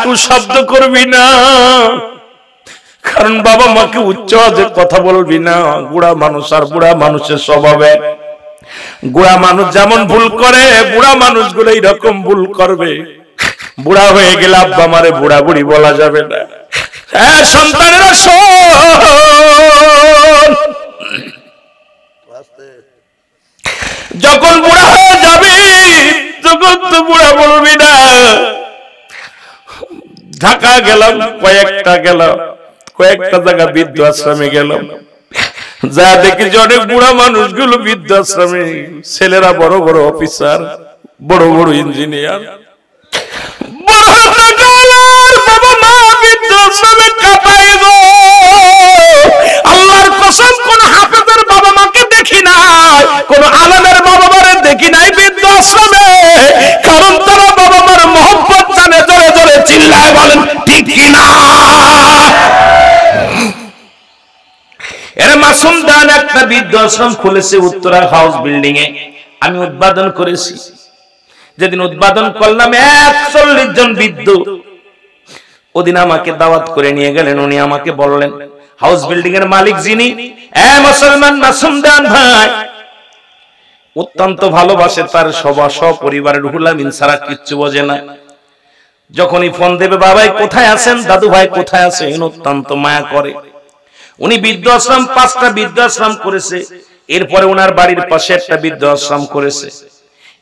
Two শব্দ করবি না, কারণ বাবা মাকে উচ্চ আওয়াজে কথা বলবি না। বুড়া মানুষ, আর বুড়া মানুষের স্বভাবে বুড়া মানুষ যেমন ভুল করে, বুড়া মানুষগুলো এইরকম ভুল করবে। বুড়া হয়ে গেলে আব্বা মারে বুড়া বুড়ি বলা যাবে না। হ্যাঁ সন্তানেরা শোন, যখন বুড়া হয়ে যাবি তখন তো বুড়া বলবি না। ঢাকা গেলাম, কয়েকটা জায়গা বৃদ্ধাশ্রমে গেলাম, যা দেখি যে অনেক বুড়া মানুষগুলো বৃদ্ধাশ্রমে, ছেলেরা বড় বড় অফিসার, বড় বড় ইঞ্জিনিয়ার, বাবা মা বৃদ্ধাশ্রমে কাটাই গো। আল্লাহর কসম, কোন হাফেজের বাবা মাকে দেখি নাই, কোন আলেমের বাবা মারে দেখি নাই বৃদ্ধাশ্রমে, কারণ তারা বাবা মার মহব্বত জানে। জোরে জোরে চিল্লায় বলেন ঠিক কিনা? এরা মাসুম দান একটা বৃদ্ধাশ্রম খুলেছে উত্তরা হাউস বিল্ডিং এ, আমি উদ্বোধন করেছি। যেদিন উদ্বোধন করলাম 41 জন বৃদ্ধ ওদিন আমাকে দাওয়াত করে নিয়ে গেলেন। উনি আমাকে বললেন, হাউস বিল্ডিং এর মালিক যিনি, মুসলমান মাসুম দান ভাই অত্যন্ত ভালোবাসে তার সপরিবারের রুহুল আমিন ছাড়া কিচ্ছু বোঝে না। যখনই ফোন দেবে, বাবাই কোথায় আছেন, দাদু ভাই কোথায় আছেন, অত্যন্ত মায়া করে। উনি বৃদ্ধাশ্রম 5টা বৃদ্ধাশ্রম করেছে, এরপরে ওনার বাড়ির পাশে একটা বৃদ্ধাশ্রম করেছে।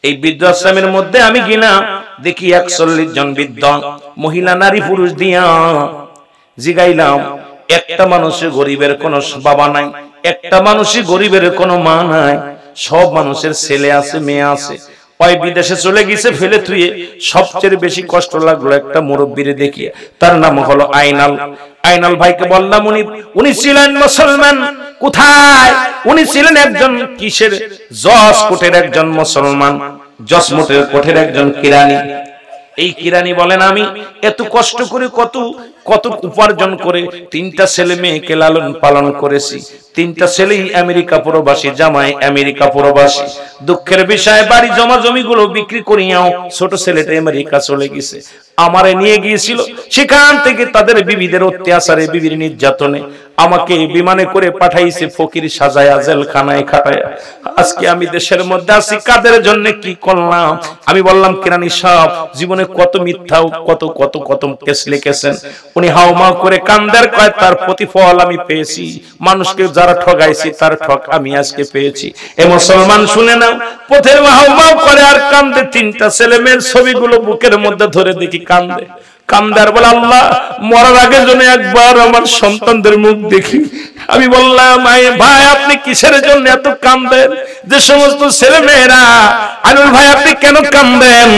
এই বৃদ্ধাশ্রমের মধ্যে আমি গিনা দেখি 41 জন বৃদ্ধ, মহিলা নারী পুরুষ দিয়া জিগাইলাম, একটা মানুষের গরিবের কোনো বাবা নাই, একটা মানুষই গরিবের কোনো মা নাই, সব মানুষের ছেলে আছে, মেয়ে আছে। ওই বিদেশে চলে গেছে ফেলে থুয়ে। সবচেয়ে বেশি কষ্ট লাগলো একটা মুরব্বীরে দেখিয়ে, তার নাম হলো আইনাল ভাইকে বললাম, উনি ছিলেন মুসলমান। কোথায়? উনি ছিলেন একজন কিসের জজ কোটের একজন মুসলমান, জজ কোটের একজন কিরানি। এই কিরানি বলেন, আমি এত কষ্ট করে কত উপার্জন করে 3টা ছেলে মেয়েকে লালন পালন করেছি। 3টা ছেলেই আমেরিকা প্রবাসী, জামাই আমেরিকা প্রবাসী। দুঃখের বিষয় বাড়ি জমা জমিগুলো বিক্রি করিয়াও ছোট ছেলেটা আমেরিকা চলে গেছে। আমারে নিয়ে গিয়েছিল, সেখান থেকে তাদের বিবিদের অত্যাচারে, বিবির নির্যাতনে আমাকে বিমানে করে পাঠাইছে ফকির সাজায়া, জেলখানায় খাটায়া। আজকে আমি দেশের মধ্যে আছি, কাদের জন্য কি করলাম? আমি বললাম, কিরানি সাহেব জীবনে কত মিথ্যা কত কত কত কেস লিখেছেন। উনি হাওমাও করে কান্দার কয়, তার প্রতিফল আমি পেয়েছি। মানুষকে যারা ঠগাইছি তার ঠক আমি আজকে পেয়েছি। এ মুসলমান শুনে নাও, পথের হাওমাও করে আর কান্দে। 3টা ছেলে মেয়ের ছবিগুলো বুকের মধ্যে ধরে দেখি কান্দে। কান্দার বলে, আল্লাহ মরার আগে যেন একবার আমার সন্তানদের মুখ দেখি। আমি বললাম, ভাই আপনি কিসের জন্য এত কান্দেন? যে সমস্ত ছেলে মেয়েরা, আনুল ভাই আপনি কেন কান্দেন?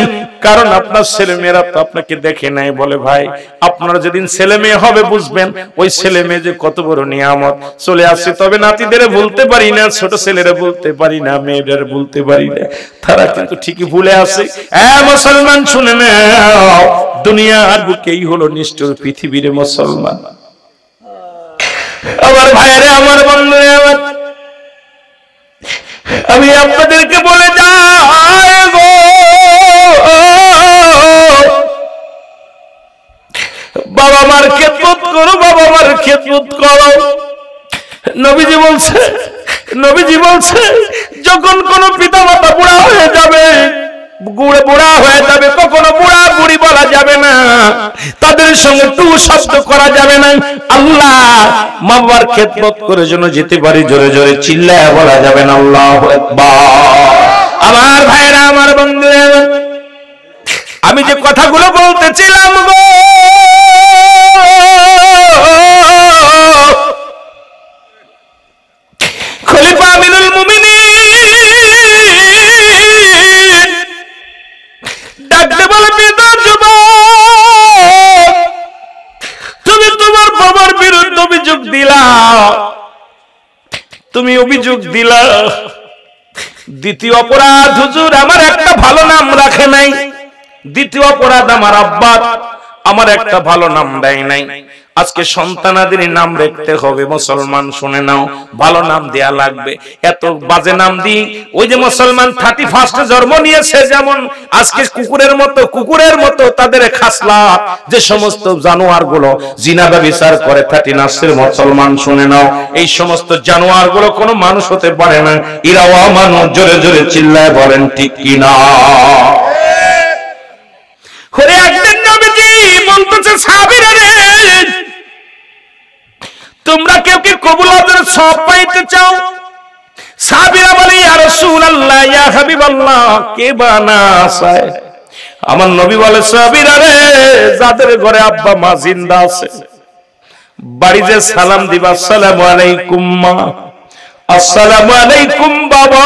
কারণ আপনার ছেলে মেয়েরা তো আপনাকে দেখে নাই। বলে, ভাই আপনার যেদিন ছেলে মেয়ে হবে বুঝবেন ওই ছেলে মেয়ে যে কত বড় নিয়ামত। চলে আসছে, তবে নাতিদের বলতে পারি না, ছোট ছেলেরা বলতে পারি না, মেয়েদের বলতে পারি না, তারা কিন্তু ঠিকই ভুলে আসে। মুসলমান শুনে নাও, দুনিয়ার বুকেই হলো নিষ্ঠুর পৃথিবীর মুসলমান। আমার ভাইয়েরা, আমার বন্ধুরা, আমি আপনাদেরকে বলে যাই গো, বাবা মার খেদমত করো, বাবা মার খেদমত করো। নবীজি বলছে যখন কোন পিতা মাতা বুড়া হয়ে যাবে, কখনো বুড়া বুড়ি বলা যাবে না, তাদের সঙ্গে টু শব্দ করা যাবে না। আল্লাহ মা বাবার খেদমত করে যেন যেতে পারি, জোরে জোরে চিল্লায় বলা যাবে না আল্লাহু আকবার। আমার ভাইরা, আমার বন্ধুরা, আমি যে কথাগুলো বলতেছিলাম গো, খলিফা আমিরুল মুমিনিন ডাকতে বলে, পিতা যুবক, তুমি তোমার বাবার বিরুদ্ধে অভিযোগ দিলা, দ্বিতীয় অপরাধ, হুজুর আমার একটা ভালো নাম রাখে নাই। দ্বিতীয় অপরাধ, আমার আব্বা আমার একটা ভালো নাম দেয় নাই। আজকে সন্তানাদের নাম রাখতে হবে, মুসলমান শুনে নাও, ভালো নাম দেয়া লাগবে। এত বাজে নাম দি, ওই যে মুসলমান 31 জন্ম নিয়েছে, যেমন আজকে কুকুরের মতো তাদের খাসলাত, যে সমস্ত জানোয়ার গুলো জিনা ব্যভিচার করে 39 মুসলমান শুনে নাও, এই সমস্ত জানোয়ার গুলো কোনো মানুষ হতে পারে না। এরাও মানুষ, জোরে জোরে চিল্লায় বলেন ঠিক কিনা? ওরে একদিন নবীজি বলতেছে সাহাবীরা রে, তোমরা কেউ কি কবুল হজের সওয়াব পাইতে চাও? সাহাবীরা বলে ইয়া রাসূলুল্লাহ, ইয়া হাবিবাল্লাহ, কে বানা চায়? আমার নবী বলে সাহাবীরা রে, যাদের ঘরে আব্বা মা জিন্দা আছে, বাড়ি যে সালাম দিবা, আসসালামু আলাইকুম মা, আসসালামু আলাইকুম বাবা,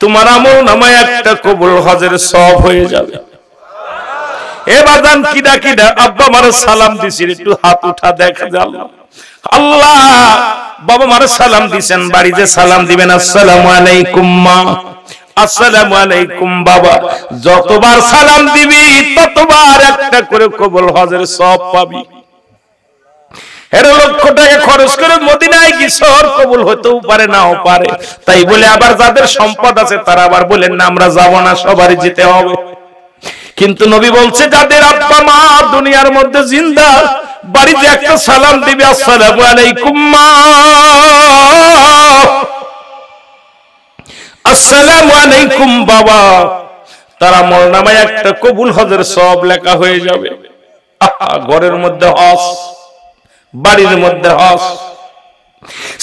তোমার আমল নামায় একটা কবুল হজের সওয়াব হয়ে যাবে। এ বাজান কিডা কিডা আব্বা মারে সালাম দিছিস, একটু হাত উঠা দেখা যায়। আল্লাহ, বাবা মারে সালাম দিছেন, বাড়ি যে সালাম দিবেন, আসসালামু আলাইকুম মা, আসসালামু আলাইকুম বাবা, যতবার সালাম দিবি ততবার একটা করে কবুল হজের সওয়াব পাবি। এর লক্ষ টাকা খরচ করে মদিনায় গিয়েছর, কবুল হতেও পারে নাও পারে। তাই বলে আবার যাদের সম্পদ আছে তারা আবার বলেন না আমরা যাব না, সবারই যেতে হবে। কিন্তু নবী বলছে যাদের আব্বা মা দুনিয়ার মধ্যে জিন্দা, বাড়িতে একটা সালাম দিবে, আসসালামু আলাইকুম মা, আসসালামু আলাইকুম বাবা, তার আমলনামায় একটা কবুল হজের সওয়াব লেখা হয়ে যাবে। ঘরের মধ্যে হজ, বাড়ির মধ্যে হজ।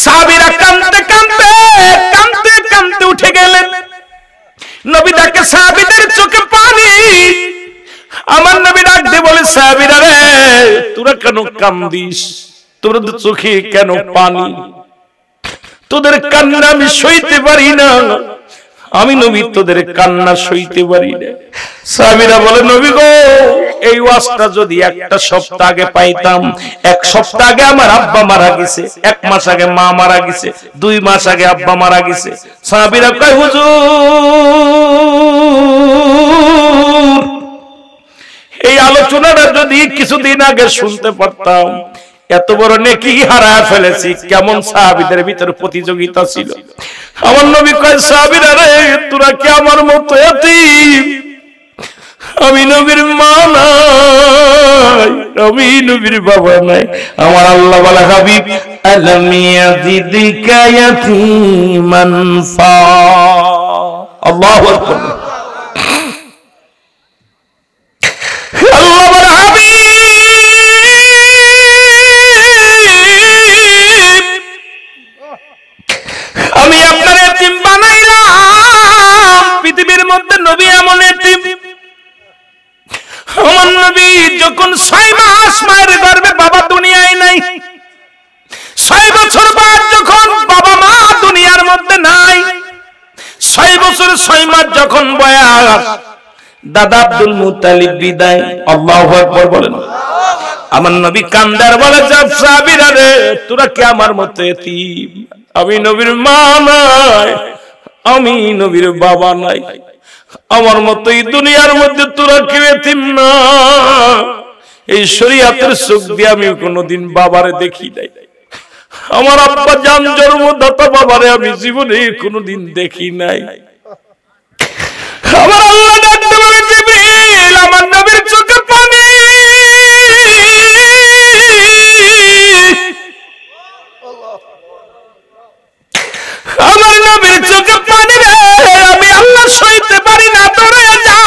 সাহাবীরা কাঁদতে কাঁদতে কাঁদতে কাঁদতে উঠে গেলেন। নবী ডাকে, সাহাবীদের চোখে পানি। আমার নবী ডাক দিয়ে বলে, সাহাবীরা রে, তোরা কেন কান্দিস? তোদের চোখে কেন পানি? তোদের কান্না আমি সইতে পারি না, আমি নবী তোদের কান্না সইতে পারি না। সাহাবীরা বলে, নবী গো, এই ওয়াজটা যদি একটা সপ্তাহ আগে পাইতাম, এক সপ্তাহ আগে আমার আব্বা মারা গেছে, 1 মাস আগে মা মারা গেছে, 2 মাস আগে আব্বা মারা গেছে। সাহাবীরা কয়, হুজুর, এই আলোচনাটা যদি কিছুদিন আগে শুনতে পারতাম, এত বড় নেকি হারায় ফেলেছি। কেমন সাহাবীদের ভিতরে প্রতিযোগিতা ছিল। আমার নবী কয়, সাহাবীরা রে, তোরা কি আমার মতো এতিম? আমি নবীর মা নাই, আমি নবীর বাবা নাই। আমার আল্লাহ বলে, হাবিব, আলাম ইয়াজিদকা ইয়াতীমান ফা। আল্লাহু আকবার। আল্লাহ বলে, হাবিব, আমি আপনার এতিম বানাইলাম। পৃথিবীর মধ্যে নবী এমন এতিম, আমার নবী যখন 6 মাস মায়ের গর্ভে, বাবা দুনিয়ায় নাই, 6 বছর বাদ যখন বাবা মা দুনিয়ার মধ্যে নাই, 6 বছর 6 মাস যখন বয়স, দাদা আব্দুল মুত্তালিব বিদায়। আল্লাহু আকবার বলেন। আমার নবী কান্দার বলে, সাহাবীরা রে, তোরা কি আমার মতো এতিম? আমি নবীর মা নাই, আমি নবীর বাবা নাই, আমার মতো এই দুনিয়ার মধ্যে তোরা কেউ এতিম না। এই শরীয়তের চোখ দিয়ে আমি কোনোদিন বাবারে দেখি নাই। আমার আব্বা জান জন্মদাতা বাবারে আমি জীবনে কোনোদিন দেখি নাই। আমার আল্লাহ ডাকতে বলে, জিবরিল, আমার নবীর চোখে পানি। আমার নবীর চোখে পানি রে, আমি আল্লাহ সইতে পারি না, তোরে যা।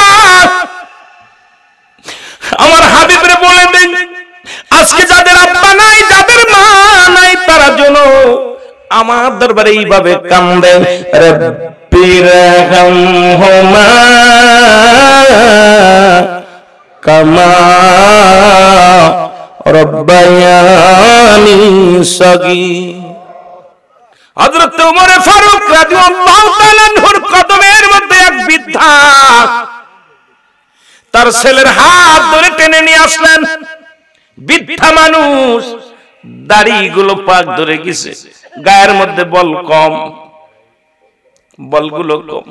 আমার হাবিবরে বলে দেন, আজকে যাদের আব্বা নাই, যাদের মা নাই, তারা যেন আমার দরবারে এইভাবে কান্দে, রব্বিরহামহুমা কামা রব্বায়ানি সগীর। হযরত ওমর ফারুক রাদিয়াল্লাহু তাআলা আনহুর কদমের মধ্যে এক বৃদ্ধা তার ছেলের হাত ধরে টেনে নিয়ে আসলেন। বৃদ্ধা মানুষ, দাড়িগুলো পাক ধরে গেছে, গায়ের মধ্যে বল কম, বলগুলো কম।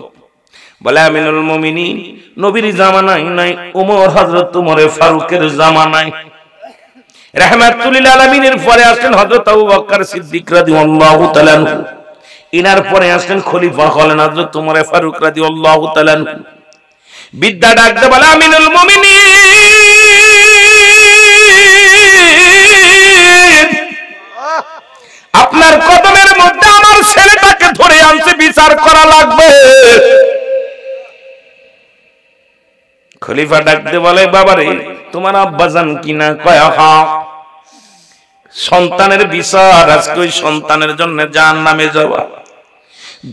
বলে আমিনুল মুমিনিন নবীর জামানায় নাই, ওমর হযরত ওমর ফারুকের জামানায়। রাহমাতুল লিল আলামিনের পরে আসলেন হযরত আবু বকর সিদ্দিক রাদিয়াল্লাহু তাআলা আনহু, ইনার পরে আসলেন খলিফা হলেন হযরত ওমর ফারুক রাদিয়াল্লাহু তাআলা আনহু। বিদ্যা ডাকতে বলে আমিনুল মুমিনিন আপনার কদমের মধ্যে আমার ছেলেটাকে ধরে আনতে বিচার করা লাগবে। খলিফা ডাকতে বলে বাবারে তোমার আব্বাজান কিনা? কয় হ্যাঁ। সন্তানের বিচার আজকে ওই সন্তানের জন্য জাহান্নামে যাওয়া।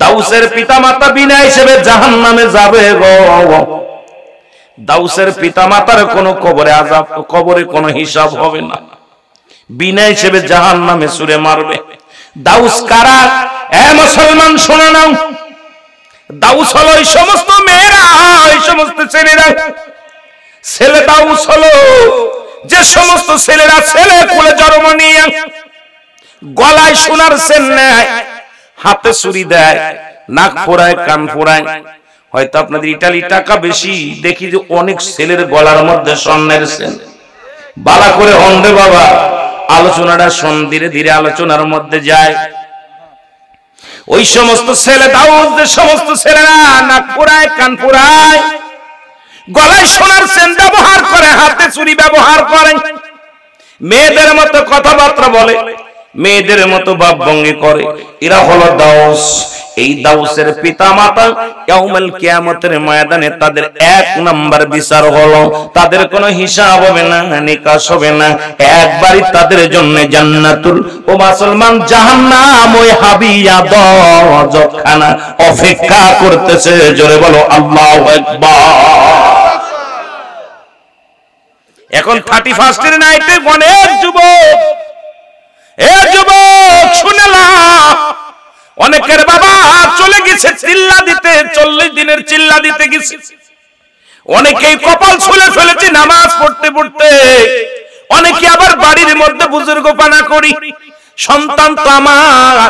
দাউসের পিতামাতা বিনা হিসেবে জাহান্নামে যাবে গো। দাউসের পিতামাতার কোনো কবরে আযাব, কবরে কোনো হিসাব হবে না, বিনা হিসেবে জাহান্নামে ছুঁড়ে মারবে। দাউস কারা? এ মুসলমান শুনে নাও, দাউস হলো ওই সমস্ত মেয়েরা, ওই সমস্ত ছেলেরা। ছেলে দাউস হলো যে সমস্ত ছেলেরা ছেলে কোলে জন্ম নিয়ে গলায় সোনার চেন নেয়, হাতে চুরি দেয়, নাক ফোড়ায়, কান ফোড়ায়। হয়তো আপনাদের ইটালি টাকা বেশি, দেখি যে অনেক ছেলের গলার মধ্যে স্বর্ণের চেন। বালা করে হন্ডে বাবা, আলোচনাটা শোন, ধীরে ধীরে আলোচনার মধ্যে যায়। ওই সমস্ত ছেলে দাউস, যে সমস্ত ছেলেরা নাক ফোড়ায়, কান ফোড়ায়, গলায় সোনার চেন ব্যবহার করে, হাতে চুরি ব্যবহার করে, মেয়েদের মতো কথাবার্তা বলে, মেয়েদের মতো ভাব ভঙ্গি করে, এরা হলো দাউস। এই দাউসের পিতামাতা ইয়াউমুল কিয়ামতের ময়দানে তাদের এক নাম্বার বিচার হলো তাদের কোনো হিসাব হবে না, নিকাশ হবে না, একবারই তাদের জন্য জান্নাতুল ও মুসলমান জাহান্নাম ওই হাবিয়া দজখানা অপেক্ষা করতেছে। জোরে বলো আল্লাহু আকবার। এখন 31 নাইটে অনেক যুবক, এ যুবক শুনে না, অনেকের বাবা চলে গেছে চিল্লা দিতে, 40 দিনের চিল্লা দিতে গেছে। অনেকেই কপাল ছুলে ফেলেছে নামাজ পড়তে পড়তে। অনেকে আবার বাড়ির মধ্যে বুজুর্গ পানা করি, সন্তান তো আমার,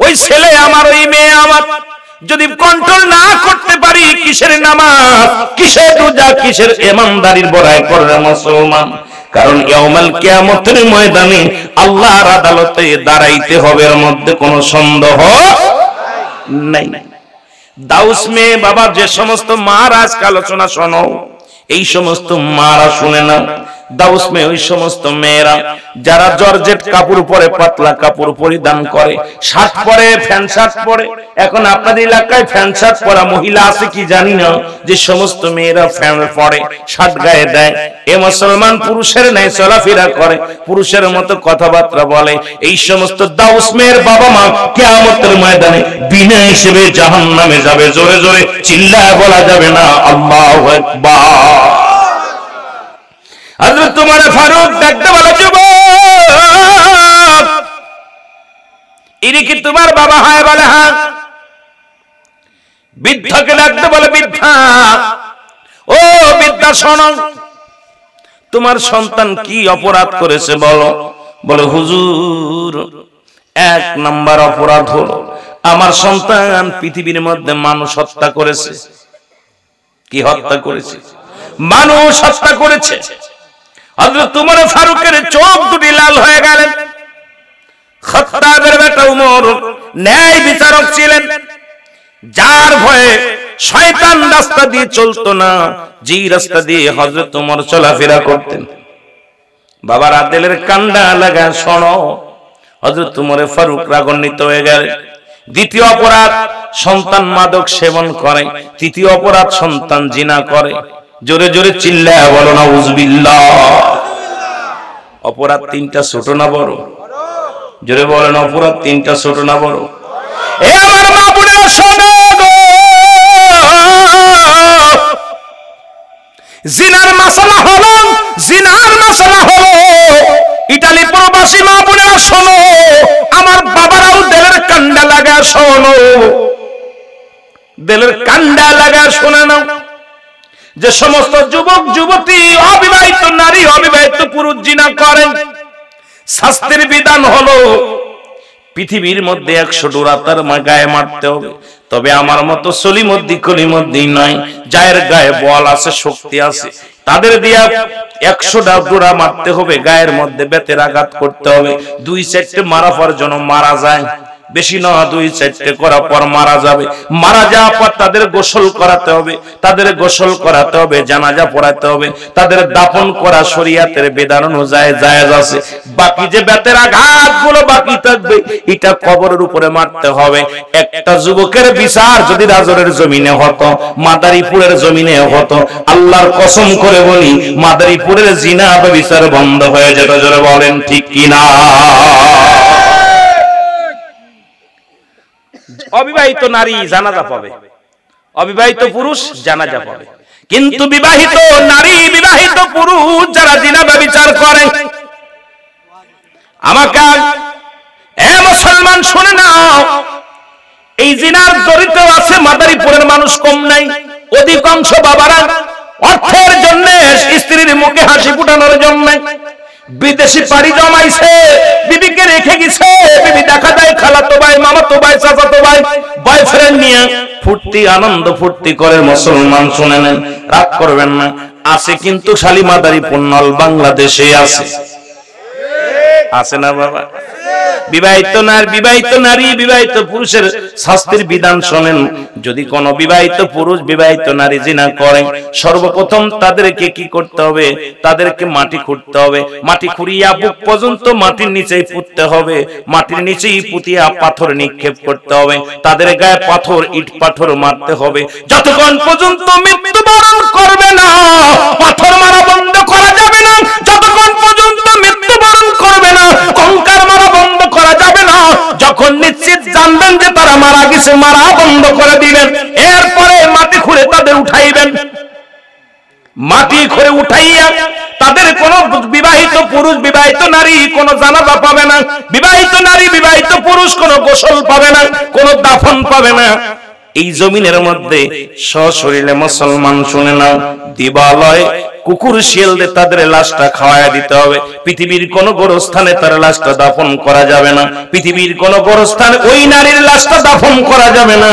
ওই ছেলে আমার, ওই মেয়ে আমার, যদি কন্ট্রোল না করতে পারি কিসের নামাজ, কিসের রোজা, কিসের ইমানদারির বড়াই করে মুসলমান। কারণ ইয়াউমুল কিয়ামতের ময়দানে আল্লাহর আদালতে দাঁড়াইতে হবে, এর মধ্যে কোনো সন্দেহ নাই। দাউস মেয়ে বাবা, যে সমস্ত মারা আজকে আলোচনা শোনো, এই সমস্ত মারা শুনে না। দাউস মেয়ে ওই সমস্ত মেয়েরা যারা জর্জেট কাপড় পরে, পাতলা কাপড় পরিধান করে, শার্ট পরে, ফ্যান শার্ট পরে। এখন আপনাদের এলাকায় ফ্যান শার্ট পরা মহিলা আছে কি জানি না, যে সমস্ত মেয়েরা ফ্যান পরে, শার্ট গায়ে দেয়। এ মুসলমান পুরুষের ন্যায় চলাফেরা করে, পুরুষের মতো কথাবার্তা বলে। এই সমস্ত দাউস মেয়ের বাবা মা কিয়ামতের ময়দানে বিনা হিসেবে জাহান্নামে যাবে। জোরে জোরে চিল্লায় বলা যাবে না আল্লাহু আকবার। হযরত ওমর ফারুক ডাকতে বলে যুবক, ইনি কি তোমার বাবা? হয় বলে হ্যাঁ। বৃদ্ধকে ডাকতে বলে বৃদ্ধা, ও বৃদ্ধা শোনো, তোমার সন্তান কি অপরাধ করেছে বলো। বলে হুজুর, 1 নাম্বার অপরাধ হলো আমার সন্তান পৃথিবীর মধ্যে মানুষ হত্যা করেছে। কি হত্যা করেছে? মানুষ হত্যা করেছে। হযরত ওমর ফারুকের চোখ দুটি লাল হয়ে গেলেন। খাত্তাবের বেটা ওমর ন্যায় বিচারক ছিলেন, যার ভয়ে শয়তান রাস্তা দিয়ে চলতো না, যে রাস্তা দিয়ে হযরত ওমর চলাফেরা করতেন। বাবার আদেলের কান্ডা লাগা শোনো, হযরত ওমর ফারুক রাগান্বিত হয়ে গেলেন। দ্বিতীয় অপরাধ, সন্তান মাদক সেবন করে। তৃতীয় অপরাধ, সন্তান জিনা করে। জোরে জোরে চিল্লায় বলো নাউজুবিল্লাহ। অপরাধ 3টা, ছোট না বড়? জোরে বলেন, অপরাধ 3টা, ছোট না বড়? এ আমার মা বোনেরা শোনো গো, জিনার মাসালা হলো, জিনার মাসালা হলো। ইতালি প্রবাসী মা বোনেরা শোনো, আমার বাবারাও দেলের কান্ডা লাগা শোনো, দেলের কান্ডা লাগা শোনে নাও। যে সমস্ত যুবক যুবতী, অবিবাহিত নারী, অবিবাহিত পুরুষ জিনা করেন, শাস্তির বিধান হলো পৃথিবীর মধ্যে 100 ডোরা তার গায়ে মারতে হবে, তবে আমার মতো সলিমদ্দি কলিমদ্দি নয়, যায়ের গায়ে বল আছে, শক্তি আছে, তাদের দিয়া 100টা ডোরা মারতে হবে, গায়ের মধ্যে বেতের আঘাত করতে হবে। 2-4টে মারা পর যেন মারা যায়, বেশি না 2-4টে করার পর মারা যাবে। মারা যাওয়ার পর তাদের গোসল করাতে হবে, তাদের গোসল করাতে হবে, জানাজা পড়াতে হবে, তাদের দাফন করা শরীয়তের বিধান অনুযায়ী জায়েজ আছে। বাকি যে বেতের আঘাতগুলো বাকি থাকবে এটা কবরের উপরে মারতে হবে। একটা যুবকের বিচার যদি রাজরের জমিনে হতো, মাদারীপুরের জমিনে হতো, আল্লাহর কসম করে বলি মাদারীপুরের জিনা বিচার বন্ধ হয়ে যেত। জোরে বলেন ঠিক কিনা? অবিবাহিত নারী জানাজা পাবে, অবিবাহিত পুরুষ জানাজা পাবে, কিন্তু বিবাহিত নারী বিবাহিত পুরুষ যারা জিনা ব্যভিচার করে, আমাকে এ মুসলমান শুনে নাও, এই জিনার জড়িত আছে মাদারীপুরের মানুষ কম নাই। অধিকাংশ বাবারা অর্থের জন্য, স্ত্রীর মুখে হাসি ফুটানোর জন্য বিদেশি পাড়ি জমাইছে, বিবিকে রেখে গেছে। বিবি দেখা যায় খালাতো ভাই, মামাতো ভাই, চাচাতো ভাই, বয়ফ্রেন্ড নিয়ে ফুর্তি আনন্দ ফুর্তি করে। মুসলমান শুনে নেন, রাগ করবেন না, আছে কিন্তু শালী মাদারীপুর নল বাংলাদেশে আছে, আছে না বাবা? বিবাহিত নারী বিবাহিত পুরুষের শাস্তির বিধান শোনেন। যদি কোন বিবাহিত পুরুষ বিবাহিত নারী জিনা করে, সর্বপ্রথম তাদেরকে কি করতে হবে? তাদেরকে মাটি খুঁড়তে হবে, মাটি খুঁড়িয়া বুক পর্যন্ত মাটির নিচেই পুঁততে হবে, মাটির নিচেই পুঁতিয়া পাথর নিক্ষেপ করতে হবে, তাদের গায়ে পাথর ইট পাথর মারতে হবে, যতক্ষণ পর্যন্ত মৃত্যুবরণ করবে না পাথর মারা বন্ধ করা যাবে না, যতক্ষণ পর্যন্ত মৃত্যুবরণ করবে না কঙ্কার মারা বন্ধ করা যাবে না। যখন নিশ্চিত জানবেন যে তারা মারা গেছে, মারা বন্ধ করে দিবেন, এরপরে মাটি খুঁড়ে তাদের উঠাইবেন। মাটি খুঁড়ে উঠাইয়া তাদের কোন বিবাহিত পুরুষ বিবাহিত নারী কোন জানাজা পাবে না, বিবাহিত নারী বিবাহিত পুরুষ কোন গোসল পাবে না, কোন দাফন পাবে না। এই জমিনের মধ্যে সশরীরে মুসলমান শুনে নাও, দিবালয় কুকুর শিয়ালদের তাদের লাশটা খাওয়ায় দিতে হবে। পৃথিবীর কোন গোরস্থানে তার লাশটা দাফন করা যাবে না, পৃথিবীর কোন গোরস্থানে ওই নারীর লাশটা দাফন করা যাবে না,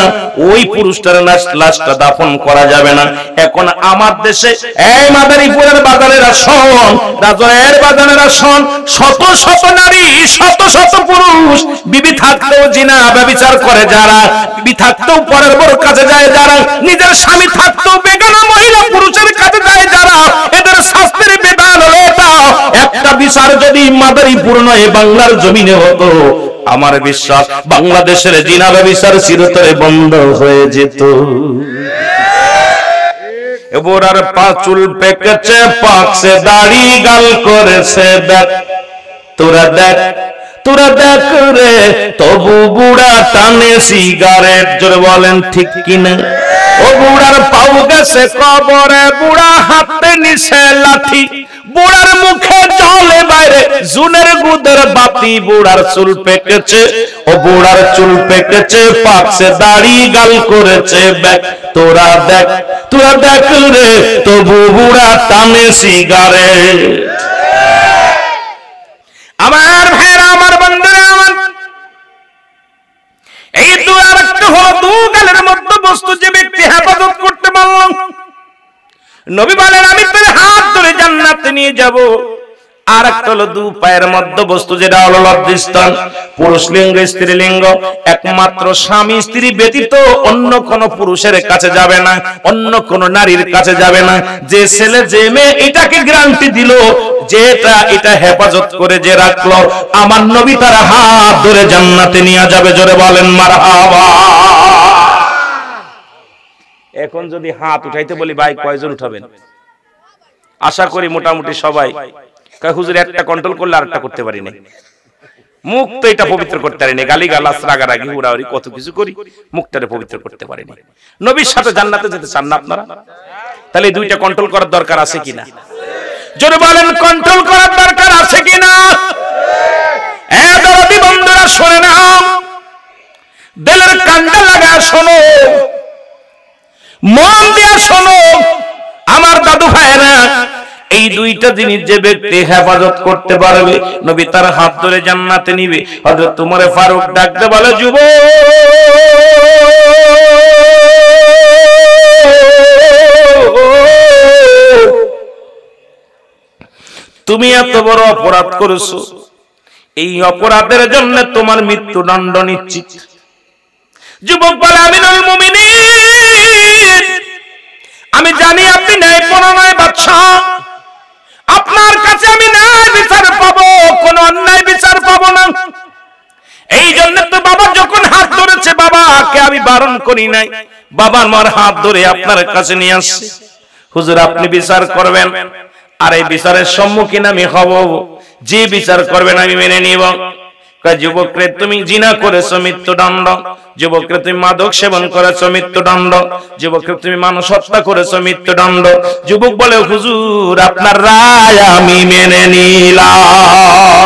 ওই পুরুষটার লাশটা দাফন করা যাবে না। এখন আমার দেশে এই মাদারীপুরের বাজারেরা শোন, রাজয়ের বাজারেরা শোন, শত শত নারী শত শত পুরুষ বিবি থাকতেও জিনা ব্যভিচার করে যারা, বিবি থাকতেও পরের বড় কাছে যায় যারা, নিজের স্বামী থাকতেও বেগানা মহিলা পুরুষের কাছে যায় যারা, এদের শাস্তির বিধান হলো এটা। একটা বিচার যদি মাদারীপুর নয় বাংলার জমিনে হতো, আমার বিশ্বাস বাংলাদেশের জিনা ব্যভিচার চিরতরে বন্ধ হয়ে যেত। এবার পা চুল পেকেছে, পাকছে দাড়ি, গাল করেছে দেখ, তোরা দেখ তোরা দেখ রে, তবু বুড়া টানে সিগারেট। জোরে বলেন ঠিক কিনা? ও বুড়ার পাউ গেছে কবরে, বুড়া হাতে নিছে লাঠি, বুড়ার মুখে জলে বাইরে জুনের গুদের বাতি, বুড়ার চুল পেকেছে, ও বুড়ার চুল পেকেছে, পাকছে দাড়ি, গাল করেছে ব্যাক, তোরা দেখ রে, তবু বুড়া টানে সিগারেট। আমার ভাইরা, আমার বন্ধুরা, আমার এই দুয়ার একটা হলো দু গালের মধ্যে বস্তু, যে ব্যক্তি হেফাজত করতে পারল, নবী বলেন আমি তোর হাত ধরে জান্নাতে নিয়ে যাব। আর একটা হলো দু পায়ের মধ্যে বস্তু, যেটা হলো লজ্জাস্থান। পুরুষ লিঙ্গ স্ত্রী লিঙ্গ একমাত্র স্বামী স্ত্রী ব্যতীত অন্য কোন পুরুষের কাছে যাবে না, অন্য কোন নারীর কাছে যাবে না। যে ছেলে যে মেয়ে এটাকে গ্যারান্টি দিল, যেটা এটা হেফাজত করে যে রাখলো, আমার নবী তার হাত ধরে জান্নাতে নিয়ে যাবে। জোরে বলেন মারহাবা। এখন যদি হাত উঠাইতে বলি, ভাই কয়জন উঠাবেন? আশা করি মোটামুটি সবাই। হুজুর একটা কন্ট্রোল করলে আরেকটা করতে পারি না, মুখ তো এটা পবিত্র করতে পারি না, গালি গালাস রাগারাগি হুড়াহুড়ি কত কিছু করি, মুখটারে পবিত্র করতে পারি না। নবীর সাথে জান্নাতে যেতে চান না আপনারা? তাহলে এই দুইটা কন্ট্রোল করার দরকার আছে কিনা? জোরে বলেন, কন্ট্রোল করার দরকার আছে কিনা? দরদি বন্ধুরা শোনে না, দিলের কান্ডা লাগা শোনো, মন দিয়া শোনো আমার দাদু ভাইরা। এই দুইটা জিনিস যে ব্যক্তি হেফাজত করতে পারবে নবী তার হাত ধরে জান্নাতে নিবে। হযরত উমর ফারুক ডাকতে বলে, যুবক তুমি এত বড় অপরাধ করেছো, এই অপরাধের জন্য তোমার মৃত্যুদণ্ড নিশ্চিত। যুবক বলে, আমিনুল মুমিনিন, আমি জানি আপনি ন্যায়পরায়ণ বাদশা, আপনার কাছে আমি ন্যায় বিচার পাবো, কোন অন্যায় বিচার পাবো না। এই জন্য তো বাবা যখন হাত ধরেছে, বাবাকে আমি বারণ করি নাই, বাবার মার হাত ধরে আপনার কাছে নিয়ে আসছি। হুজুর আপনি বিচার করবেন, আর এই বিচারের সম্মুখীন আমি হব, যে বিচার করবেন আমি মেনে নিব। যুবকরে তুমি জিনা করেছো, মৃত্যুদণ্ড। যুবকরে তুমি মাদক সেবন করেছো, মৃত্যুদণ্ড। যুবকরে তুমি মানুষ হত্যা করেছো, মৃত্যুদণ্ড। যুবক বলে, হুজুর আপনার রায় আমি মেনে নিলাম।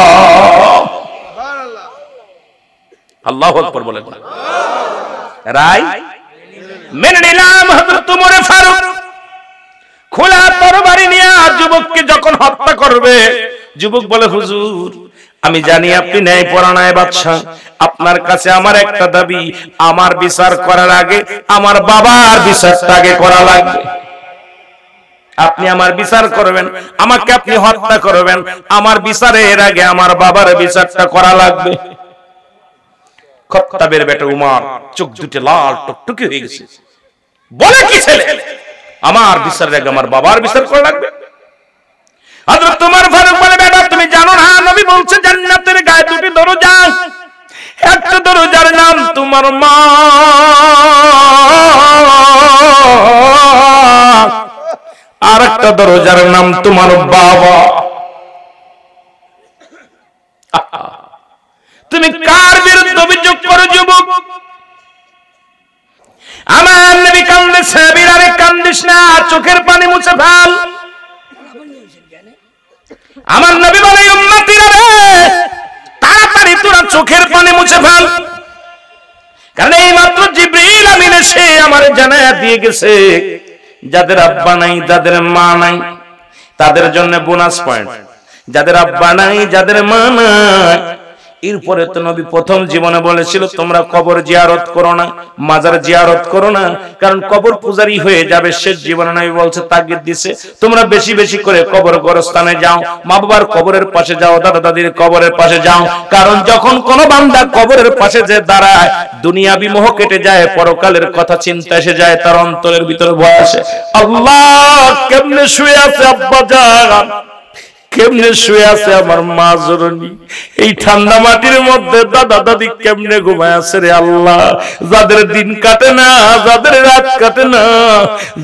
আল্লাহু আকবার বলেন, রায় মেনে নিলাম। হযরত উমর ফারুক খোলা তরবারি নিয়ে যুবককে যখন হত্যা করবে, যুবক বলে, হুজুর আমি জানি আপনি ন্যায়পরায়ণ বাদশা, আপনার কাছে আমার একটা দাবি, আমার বিচার করার আগে আমার বাবার বিচারটা আগে করা লাগবে। আপনি আমার বিচার করবেন, আমাকে আপনি হত্যা করবেন, আমার বিচারের আগে আমার বাবার বিচারটা করা লাগবে। খত্তাবের বেটা উমর চোখ দুটো লাল টকটকে হয়ে গেছে, বলে, কি ছেলে, আমার বিচারের আগে আমার বাবার বিচার করা লাগবে? হযরত উমর ফারুক বলে, বেটা তুমি জানো না, নবী বলছে জান্নাতের গায়ে দুটি দরজা, একটা দরজার নাম তোমার মা, আর একটা দরজার নাম তোমার বাবা। তুমি কার বিরুদ্ধে অভিযোগ করো যুবক? আমার নবী কান্দিস, বিরারে কান্দিস না, চোখের পানি মুছে ফেল। আমার নবী বলে, উম্মতিরা রে, তাড়াতাড়ি তোরা চোখের পানি মুছে ফেল, কারণ এই মাত্র জিবরিল আমিন এসে আমারে জানায়া দিয়ে গেছে, যাদের আব্বা নাই, যাদের মা নাই, তাদের জন্য বোনাস পয়েন্ট। যাদের আব্বা নাই, যাদের মা নাই, এরপরে তো নবী প্রথম জীবনে বলেছিল, তোমরা কবর জিয়ারত করো না, মাজার জিয়ারত করো না, কারণ কবর পূজারি হয়ে যাবে। শেষ জীবনে নবী বলছে, তাগিদ দিছে, তোমরা বেশি বেশি করে কবর গোরস্থানে যাও, মা বাবার কবরের পাশে যাও, দাদা দাদির কবরের পাশে যাও, কারণ যখন কোন বান্দা কবরের পাশে যে দাঁড়ায়, দুনিয়াবি মোহ কেটে যায়, পরকালের কথা চিন্তা এসে যায়, তার অন্তরের ভিতরে ভয় আসে। আল্লাহ কেমনে শুয়ে আছে আব্বা জান, কেমনে শুয়ে আছে আমার মা জননী, এই ঠান্ডা মাটির মধ্যে দাদা দাদি কেমনে ঘুমায় আছে রে আল্লাহ। যাদের দিন কাটে না, যাদের রাত কাটে না,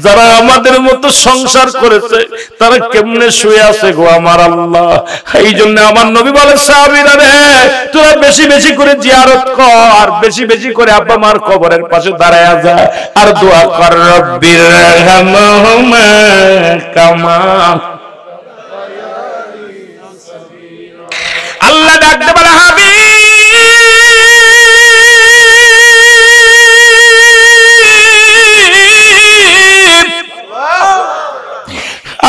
যারা আমাদের মতো সংসার করেছে, তারা কেমনে শুয়ে আছে গো আমার আল্লাহ। এই জন্য আমার নবী বলে, সাহাবীরা রে, তোরা বেশি বেশি করে জিয়ারত কর, বেশি বেশি করে আব্বা মার কবরের পাশে দাঁড়ায়া যা, আর দোয়া কর, রব্বির রহমহুমা কামা। আল্লাহ ডাকতে বলে, হাবিব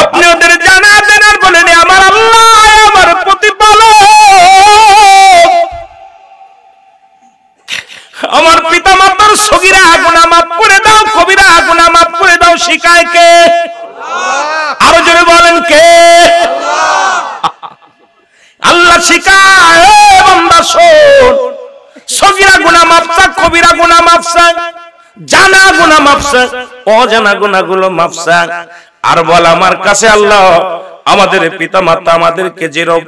আপনি ওদের জানা দেন, আর বলেন, আমার আল্লাহ আমার প্রতিপালক, আমার পিতা মাতার সগীরা গুনাহ মাফ করে দাও, কবিরা গুনাহ মাফ করে দাও। শিখায় কে? আরো জোরে বলেন, কে? আল্লাহ শিখায়, বান্দা শোন, সগীরা গুনাহ মাফ চাক, কবিরা গুনাহ মাফ চাক, জানা গুনাহ মাফ চাক, অজানা গুনাহগুলো মাফ চাক, আর বল আমার কাছে আল্লাহ আমাদের পিতা মাতা আমাদেরকে যেরকম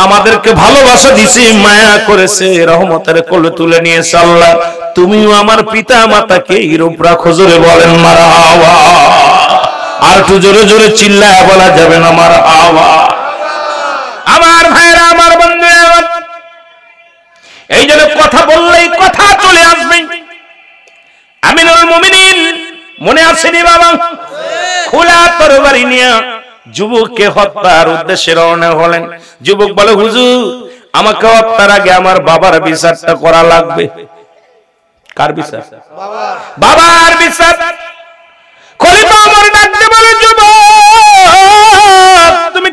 আমাদেরকে ভালোবাসা দিয়েছে, মায়া করেছে, রহমতের কোলে তুলে নিয়েছে, আল্লাহ তুমিও আমার পিতা মাতাকে এইরূপ রাখো। জোরে বলেন মারহাবা। আর একটু জোরে জোরে চিল্লায় বলা যাবে না মারহাবা। আমার ভাইরা, আমার বন্ধুরা, এই জন্য কথা বললেই কথা চলে আসবে। আমিনুল মুমিনিন মনে আসেনি বাবা? খোলা তরবারি নিয়ে যুবককে হত্যার উদ্দেশ্যে রওনা হলেন। যুবক বলে, হুজুর আমাকে হত্যার আগে আমার বাবার বিচারটা করা লাগবে। কার বিচার? বাবার বিচার। খলিফা ওমর ডাকতে বলে, যুবক তুমি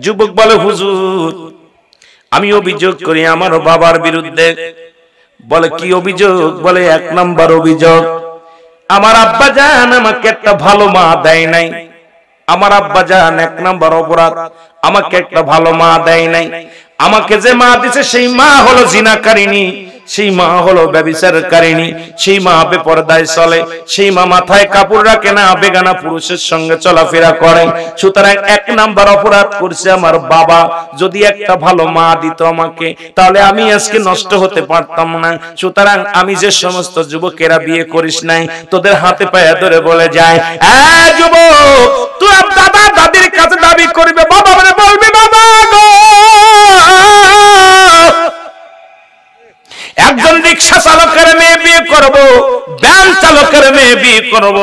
যুবক বলে হুজুর আমি অভিযোগ করি আমার বাবার বিরুদ্ধে। বলে কি অভিযোগ? বলে 1 নাম্বার অভিযোগ, আমার আব্বা জান আমাকে একটা ভালো মা দেয় নাই। আমার আব্বা জান 1 নাম্বার অপরাধ, আমাকে একটা ভালো মা দেয় নাই। আমাকে যে মা দিছে সেই মা হলো জিনাকারিনী, সেই মা হলো ব্যভিচারকারিনী, সেই মা বেপরদায় চলে, সেই মা মাথায় কাপড় রাখে না, বেগানা পুরুষের সঙ্গে চলাফেরা করে। সুতরাং 1 নাম্বার অপরাধ করছে আমার বাবা। যদি একটা ভালো মা দিত আমাকে, তাহলে আমি আজকে নষ্ট হতে পারতাম না। সুতরাং আমি যে সমস্ত যুবকেরা বিয়ে করিস নাই, তোদের হাতে পায়ে ধরে বলে যায়, এই যুবক তুই দাদা দাদির কাছে দাবি করবে, বাবা বলে বলবি বাবা গো একজন রিক্সা চালকের মেয়ে বিয়ে করব, ভ্যান চালকের মেয়ে বিয়ে করব,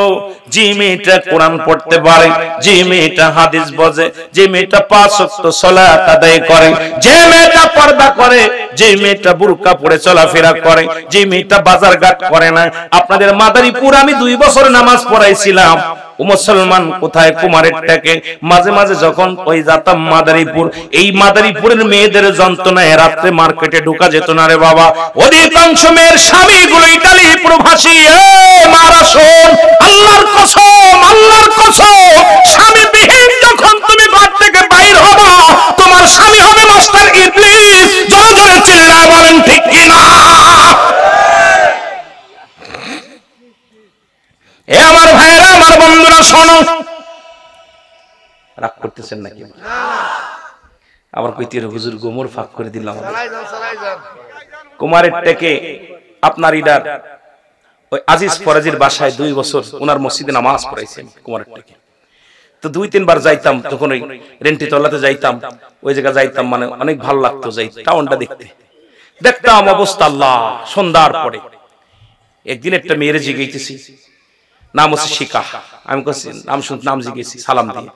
যে মেয়েটা কোরআন পড়তে পারে, যে মেয়েটা হাদিস বোঝে, যে মেয়েটা 5 ওয়াক্ত সালাত আদায় করে, যে মেয়েটা পর্দা করে, যে মেয়েটা বুরকা পরে চলাফেরা করে, যে মেয়েটা বাজার ঘাট করে না। আপনাদের মাদারীপুর আমি 2 বছর নামাজ পড়াইছিলাম। ও মুসলমান কোথায় কুমারের টাকে মাঝে মাঝে যখন ওই যেতাম মাদারীপুর, এই মাদারীপুরের মেয়েদের যন্ত্রণায় রাত্রে মার্কেটে ঢোকা যেত না রে বাবা। অধিকাংশ মেয়ের স্বামীগুলো ইতালি প্রবাসী। মারা শোন, আল্লাহর কসম, আল্লাহর কসম, স্বামী বিহীন যখন তুমি ঘর থেকে বাইর হবা, তোমার স্বামী হবে মাস্টার ইবলিস। জোরে জোরে চিল্লায় বলেন ঠিক কি না? এ আমার ভাইরা, আমার বন্ধুরা শোনো, রাগ করতেছেন নাকি? আবার কইতে হুজুর গোমর ফাঁক করে দিলাম। কুমারের টেকে আপনার ইডার ওই আজিজ ফরাজির বাসায় 2 বছর ওনার মসজিদে নামাজ পড়াইছেন কুমারের টেকে। তো 2-3 বার যাইতাম, যখন ওই রেন্টি তলাতে যাইতাম, ওই জায়গা যাইতাম, মানে অনেক ভালো লাগতো যাই টাউনটা দেখতে। দেখতাম অবস্থা আল্লাহ। সন্ধ্যার পরে একদিন একটা মেয়েরে জিগাইতেছি, নাম হচ্ছে শিকা। আমি কাছে নাম জিজ্ঞেসি সালাম দিয়ে,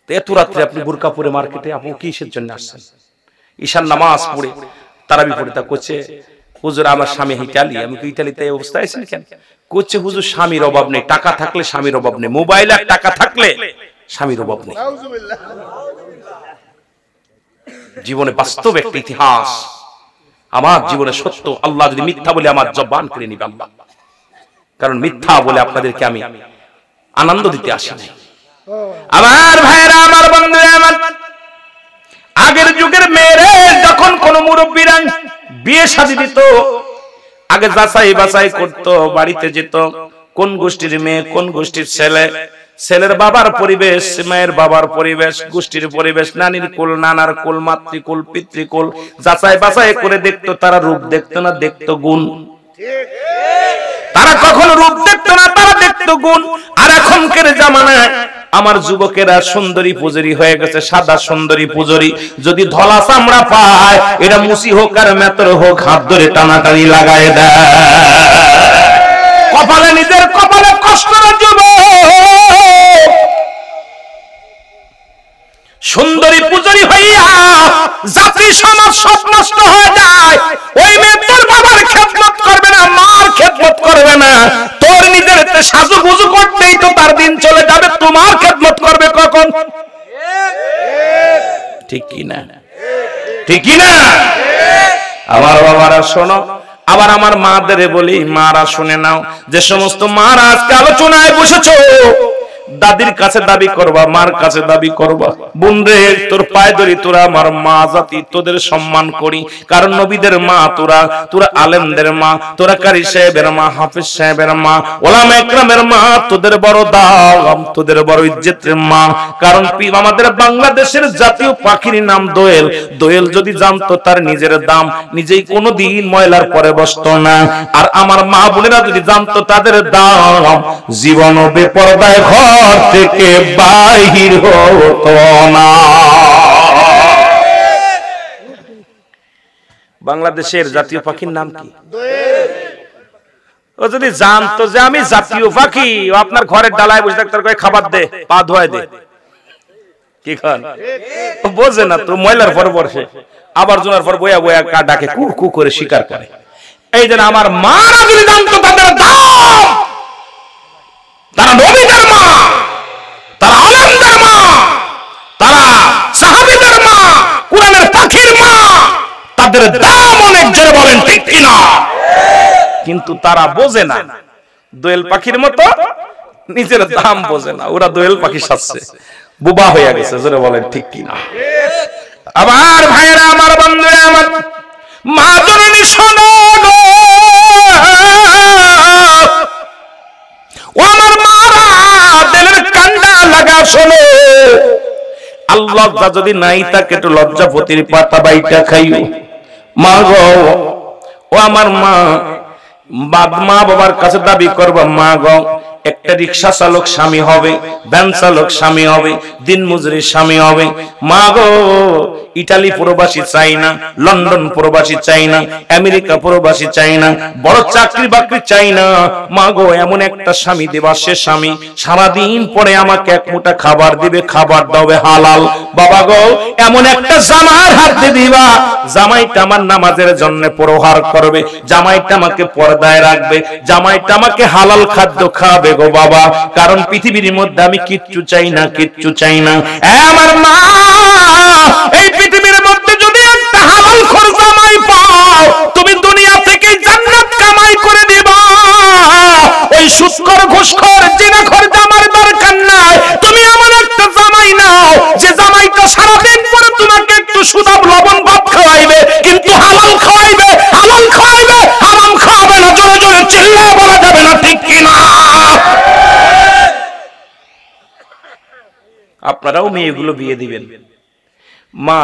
তো এত রাত্রে আপনি বুরকা পরে মার্কেটে, আপনি কিসের জন্য আসছেন? ঈশান নামাজ পড়ে তারাবি পড়ে। তা করছে হুজুর আমার স্বামী ইতালি। আমি কি ইতালিতে এই অবস্থায় আছেন কেন? করছে হুজুর স্বামীর অভাব নেই, টাকা থাকলে স্বামীর অভাব নেই, মোবাইল আর টাকা থাকলে স্বামীর অভাব নেই। জীবনে বাস্তব একটা ইতিহাস, আমার জীবনে সত্য। আল্লাহ যদি মিথ্যা বলে আমার জবান কেড়ে নিবে আল্লাহ, কারণ মিথ্যা বলে আপনাদেরকে আমি আনন্দ দিতে আসি নাই। আমার ভাইরা, আমার বন্ধুরা, আমার আগের যুগের মেয়েরে যখন কোন মুরব্বীরা বিয়ে শাদী দিত, আগে যাচাই বাছাই করত, বাড়িতে যেত কোন গোষ্ঠীর মেয়ে, কোন গোষ্ঠীর ছেলে, ছেলের বাবার পরিবেশ, মায়ের বাবার পরিবেশ, গোষ্ঠীর পরিবেশ, নানির কুল, নানার কুল, মাতৃকুল, পিতৃকুল যাচাই বাছাই করে দেখতো। তারা রূপ দেখতো না, দেখতো গুণ। তারা কখনো রূপ দেখতো না, তারা দেখতো গুণ। আর এখনকার জামানায় আমার যুবকেরা সুন্দরী পুজরি হয়ে গেছে, সাদা সুন্দরী পুজরি। যদি ধলা চামড়া পায়, এটা মুসি হোক আর মেতর হোক, হাত ধরে টানাটানি লাগায় দেয়। কপালে, নিজের কপালে কষ্ট যুবক। সুন্দরী পুজরি হইয়া জাতি সমাজ সব নষ্ট হয়ে যায়। ওই মেয়ে তোর বাবার খেদমত করবে না, মার খেদমত করবে না, তোর নিজের সাজুগুজু করতেই তো তার দিন চলে যাবে। তোমার খেদমত করবে কখন? ঠিক কি না? ঠিক কি না? আমার বাবারা শোনো, আবার আমার মাদের বলি, মারা শুনে নাও। যে সমস্ত মারা আজকে আলোচনায় বসেছো, দাদির কাছে দাবি করবা, মার কাছে দাবি করবা। বোন রে, তোর পায়ে ধরি, তোরা আমার মা জাতি, তোদের সম্মান করি, কারণ নবীদের মা তোরা, তোরা আলেমদের মা, তোরা কারি সাহেবের মা, হাফেজ সাহেবের মা, ওলামা ইকরামের মা, তোদের বড় দাম, তোদের বড় ইজ্জতের মা। কারণ আমাদের বাংলাদেশের জাতীয় পাখির নাম দোয়েল। দোয়েল যদি জানতো তার নিজের দাম, নিজেই কোনোদিন ময়লার পরে বসতো না। আর আমার মা বোনেরা যদি জানতো তাদের দাম, জীবন বেপরদায় ঘর থেকে বাহির হতো না। বাংলাদেশের জাতীয় পাখির নাম কি? ও যদি জানতো যে আমি জাতীয় পাখি, আপনার ঘরের ডালায় বসে থাকতে খাবার দে, পা ধোয়ায় দে, কি খান বোঝে না তো, ময়লার পর বসে, আবার জোনার পর বয়া বয়া কা ডাকে, কু কু করে শিকার করে। এই জন্য আমার মারা যদি জানতো তাদের দাম, তারা নবীদের মা, তারা আলেমদের মা, তারা সাহাবী কিন্তু তারা বোঝে না, দোয়েল পাখির মতো নিজের দাম বোঝে না, ওরা দোয়েল পাখি সাজছে, বোবা হয়ে গেছে। জোরে বলেন ঠিক কিনা? আবার ভাইরা আমার, বন্ধুরা আমার, মা জননী শোনো গো, ও আমার মারা দিলের কান্ডা লাগা শোনো, আল্লাহ যদি নাই থাকে একটু লজ্জাপতির পাতা বাইটা খাইও। মা গো, ও আমার মা, মা বাবার কাছে দাবি করবা, মা গো একটা রিক্সা চালক স্বামী হবে, ভ্যান চালক স্বামী হবে, দিন মজুরি স্বামী হবে। মা গো ইটালি প্রবাসী চাই না, লন্ডন প্রবাসী চাই না, আমেরিকা প্রবাসী চাই না, বড় চাকরি বাকরি চাই না। মা গো এমন একটা স্বামী দেবা, সে স্বামী সারাদিন পরে আমাকে এক মুঠা খাবার দিবে, খাবার দাও হালাল। বাবা গো এমন একটা জামার হাতে দিবা, জামাইটা আমার নামাজের জন্য প্রহার করবে, জামাইটা আমাকে পর্দায় রাখবে, জামাইটা আমাকে হালাল খাদ্য খাবে গো বাবা। কারণ পৃথিবীর মধ্যে আমি কিচ্ছু চাই না, কিচ্ছু চাই না। আমার মা, এই পৃথিবীর মধ্যে যদি একটা হালাল খোর জামাই পাও, তুমি দুনিয়া থেকে জান্নাত কামাই করে দিবা। ওই সুদখোর, ঘুষখোর, জিনাখোর জামার দরকার নাই। তুমি এমন একটা জামাই নাও, যে জামাইটা সারাদিন পরে তোমাকে একটু সুদাব লবণ ভাত খাওয়াইবে, কিন্তু হালাল খাওয়াইবে, হালাল খাওয়াইবে, হারাম খাওয়াবে না। জোরে জোরে চিল্লায় বলা যাবে না ঠিক কিনা? আপনারাও মেয়েগুলো বিয়ে দিবেন। মা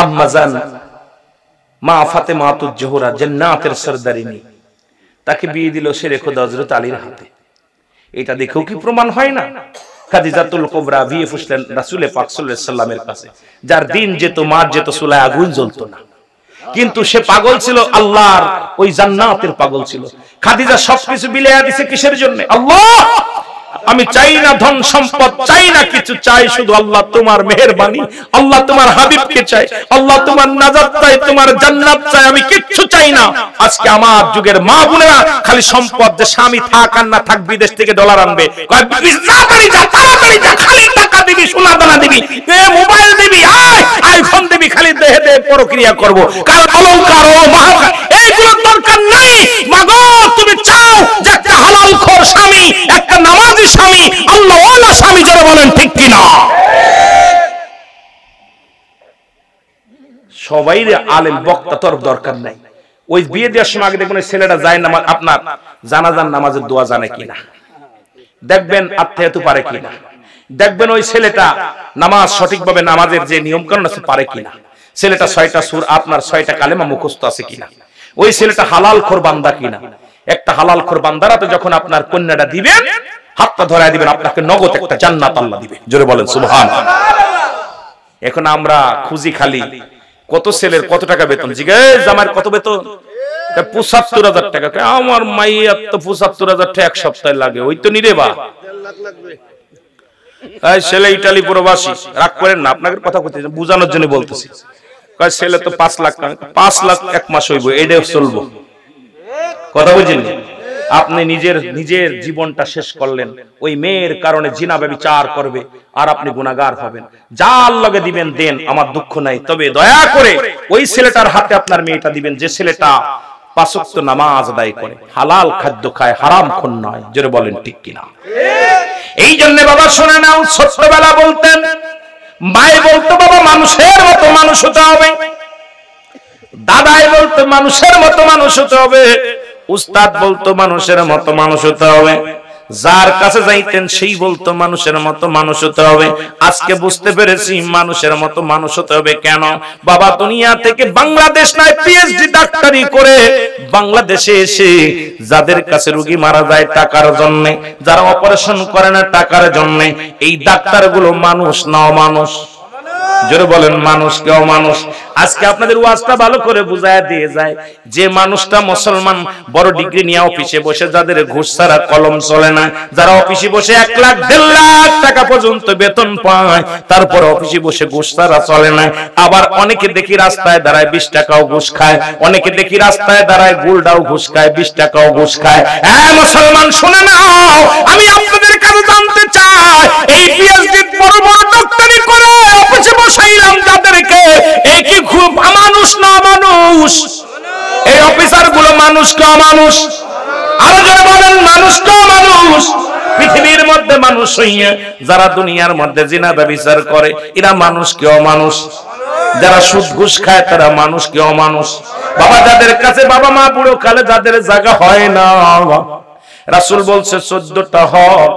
আম্মাজান, মা ফাতেমাতুজ জোহরা, জান্নাতের সরদারিনী, তাকে বিয়ে দিল শেরে খোদা হযরত আলীর হাতে। এটা দেখেও কি প্রমাণ হয় না? খাদিজাতুল কুবরা বিয়ে ফুসলেন রাসূল পাক সাল্লাল্লাহু আলাইহি সাল্লামের কাছে, যার দিন যেত, মার যেত, চুলায় আগুন জ্বলতো না, কিন্তু সে পাগল ছিল আল্লাহর ওই জান্নাতের পাগল ছিল। খাদিজা সবকিছু বিলাইয়া দিছে কিসের জন্য? আল্লাহ, আমি চাই না ধন সম্পদ, চাই না কিছু, চাই শুধু আল্লাহ তোমার মেহেরবানি, আল্লাহ তোমার হাবিবকে চাই, আল্লাহ তোমার নাজাত চাই, তোমার জান্নাত চাই, আমি কিচ্ছু চাই না। আজকে আমার যুগের মা বোনেরা খালি সম্পদ, যে স্বামী থাক আর না থাক বিদেশ থেকে ডলার আনবে, তাড়াতাড়ি যা, তাড়াতাড়ি যা, খালি টাকা দিবি, সোনা দানা দিবি, মোবাইল দিবি, আইফোন দিবি, খালি দেহে দেহে প্রক্রিয়া করব। কারণ অলংকার ও মহাকার এইগুলোর দরকার নাই। মাগো তুমি চাও যে একটা হালাল খোর স্বামী, একটা নামাজি স্বামী, আল্লাহ ওয়ালা স্বামী, যারা বলেন ঠিক কিনা? সবাই আলেম বক্তা তোর দরকার নাই। ওই বিয়ে দেওয়ার সময় আগে দেখবেন ছেলেটা যায় নামাজ, আপনার জানাজার নামাজের দোয়া জানে কিনা, দেখবেন আত্মীয়তা পারে কিনা, দেখবেন ওই ছেলেটা নামাজ সঠিকভাবে, নামাজের যে নিয়ম কানুন আছে পারে কিনা, ছেলেটা 6টা সূরা, আপনার 6টা কালেমা মুখস্থ আছে কিনা, ওই ছেলেটা হালাল খোর বান্দা কিনা। একটা হালাল খোর বান্দারাতে যখন আপনার কন্যাটা দিবেন, হাতটা ধরায় দিবেন, আপনাকে নগদ একটা জান্নাত আল্লাহ দিবে। জোরে বলেন সুবহানাল্লাহ। এখন আমরা খুঁজি খালি কত ছেলের কত টাকা বেতন, জিজ্ঞেস জামার কত বেতন, ৭৫,০০০ টাকা। আমার মাইয়ার তো ৭৫,০০০ টাকা এক সপ্তাহে লাগে, ওই তো নিরে বা ছেলে ইটালি প্রবাসী। রাগ করেন না, আপনাদের কথা বুঝানোর জন্য বলতেছি। ছেলে তো 5 লাখ, 5 লাখ এক মাস হইব, এটাও চলবো। কথা বুঝেন? আপনি নিজের জীবনটা শেষ করলেন, ওই মেয়ের কারণে জিনা ব্যভিচার করবে, আর আপনি গুনাহগার হবেন। যার লগে দিবেন দেন, আমার দুঃখ নাই, তবে দয়া করে ওই ছেলেটার হাতে আপনার মেয়েটা দিবেন, যে ছেলেটা 5 ওয়াক্ত নামাজ আদায় করে, হালাল খাদ্য খায়, হারাম খুন নয়। জোরে বলেন ঠিক কিনা? এই জন্য বাবা শুনে নাও, ছোটবেলা বলতেন, মাই বলতো বাবা মানুষের মতো মানুষ হতে হবে, দাদাই বলতো মানুষের মতো মানুষ হতে হবে, উস্তাদ বলতো মানুষের মতো মানুষ হতে হবে, যার কাছে যাইতেন সেই বলতো মানুষের মতো মানুষ হতে হবে। আজকে বুঝতে পেরেছি মানুষের মতো মানুষ হতে হবে। কেন বাবা? দুনিয়া থেকে বাংলাদেশ নয়, পিএইচডি ডাক্তারি করে বাংলাদেশে এসে যাদের কাছে রোগী মারা যায় টাকার জন্য, যারা অপারেশন করে না টাকার জন্য, এই ডাক্তারগুলো মানুষ না অমানুষ? জোরে বলেন মানুষ কেউ মানুষ? আজকে আপনাদের ওয়াজটা ভালো করে বুঝায় দিয়ে যায়, যে মানুষটা মুসলমান বড় ডিগ্রি নিয়ে অফিসে বসে, যাদের ঘুষ ছাড়া কলম চলে না, যারা অফিসে বসে 1 লাখ 1.5 লাখ টাকা পর্যন্ত বেতন পায়, তারপর অফিসে বসে ঘুষ ছাড়া চলে না। আবার অনেকে দেখি রাস্তায় দাঁড়ায় 20 টাকাও ঘুষ খায়, অনেকে দেখি রাস্তায় দাঁড়ায় গোলডাও ঘুষ খায়, 20 টাকাও ঘুষ খায়। মুসলমান শুনে নাও, আমি আপনাদের কাছে জানতে চাই, এই পিএইচডি বড় বড় ডক্টরি করে অফিসে বসাইলাম যাদেরকে, এই কি খুব মানুষ না মানুষ? এই অফিসার গুলো মানুষ কে অমানুষ? আরো জোরে বলেন মানুষ তো মানুষ। পৃথিবীর মধ্যে মানুষ হইয়া যারা দুনিয়ার মধ্যে জিনা ব্যভিচার করে এরা মানুষ কি অমানুষ? যারা সুদ ঘুষ খায় তারা মানুষ কি অমানুষ? বাবা যাদের কাছে বাবা মা বুড়ো কালে যাদের জায়গা হয় না, রাসূল বলছে 14টা হক।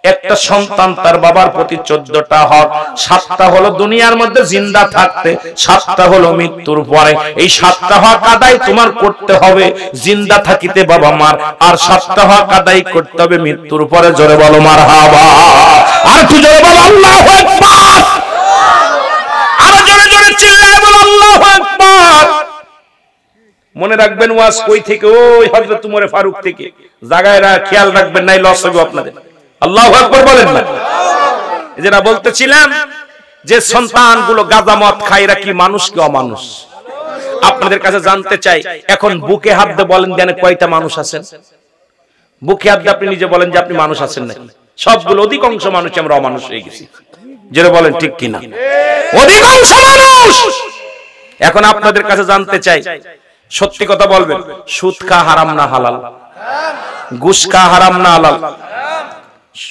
একটা সন্তান তার বাবার প্রতি 14টা হক। 7টা হলো দুনিয়ার মধ্যে জিন্দা থাকতে, 7টা হলো মৃত্যুর পরে। এই 7টা হক আদায় তোমার করতে হবে জিন্দা থাকিতে বাবা মার, আর 7টা হক আদায় করতে হবে মৃত্যুর পরে। জোরে বলো মারহাবা। আর তুই জোরে বলো আল্লাহু আকবার। আর জোরে জোরে চিল্লায় বলো আল্লাহু আকবার। মনে রাখবেন ওয়াজ কই থেকে? ওই হযরত উমর ফারুক থেকে। জায়গায় খেয়াল রাখবেন, নাই লস হবে আপনাদের। আল্লাহু আকবার বলেন না। যেটা বলতেছিলাম যে সন্তানগুলো গাঁজা মদ খায়রা কি মানুষ কি অমানুষ? আপনাদের কাছে জানতে চাই, এখন বুকে হাত দিয়ে বলেন দেন কয়টা মানুষ আছেন? বুকে হাত দিয়ে আপনি নিজে বলেন যে আপনি মানুষ আছেন নাকি? সবগুলো অধিকাংশ মানুষ আমরা অমানুষ হয়ে গেছি। যেটা বলেন ঠিক কিনা? অধিকাংশ মানুষ। এখন আপনাদের কাছে জানতে চাই, সত্যি কথা বলবেন, সুদ খাওয়া হারাম না হালাল? ঘুষ খাওয়া হারাম না হালাল?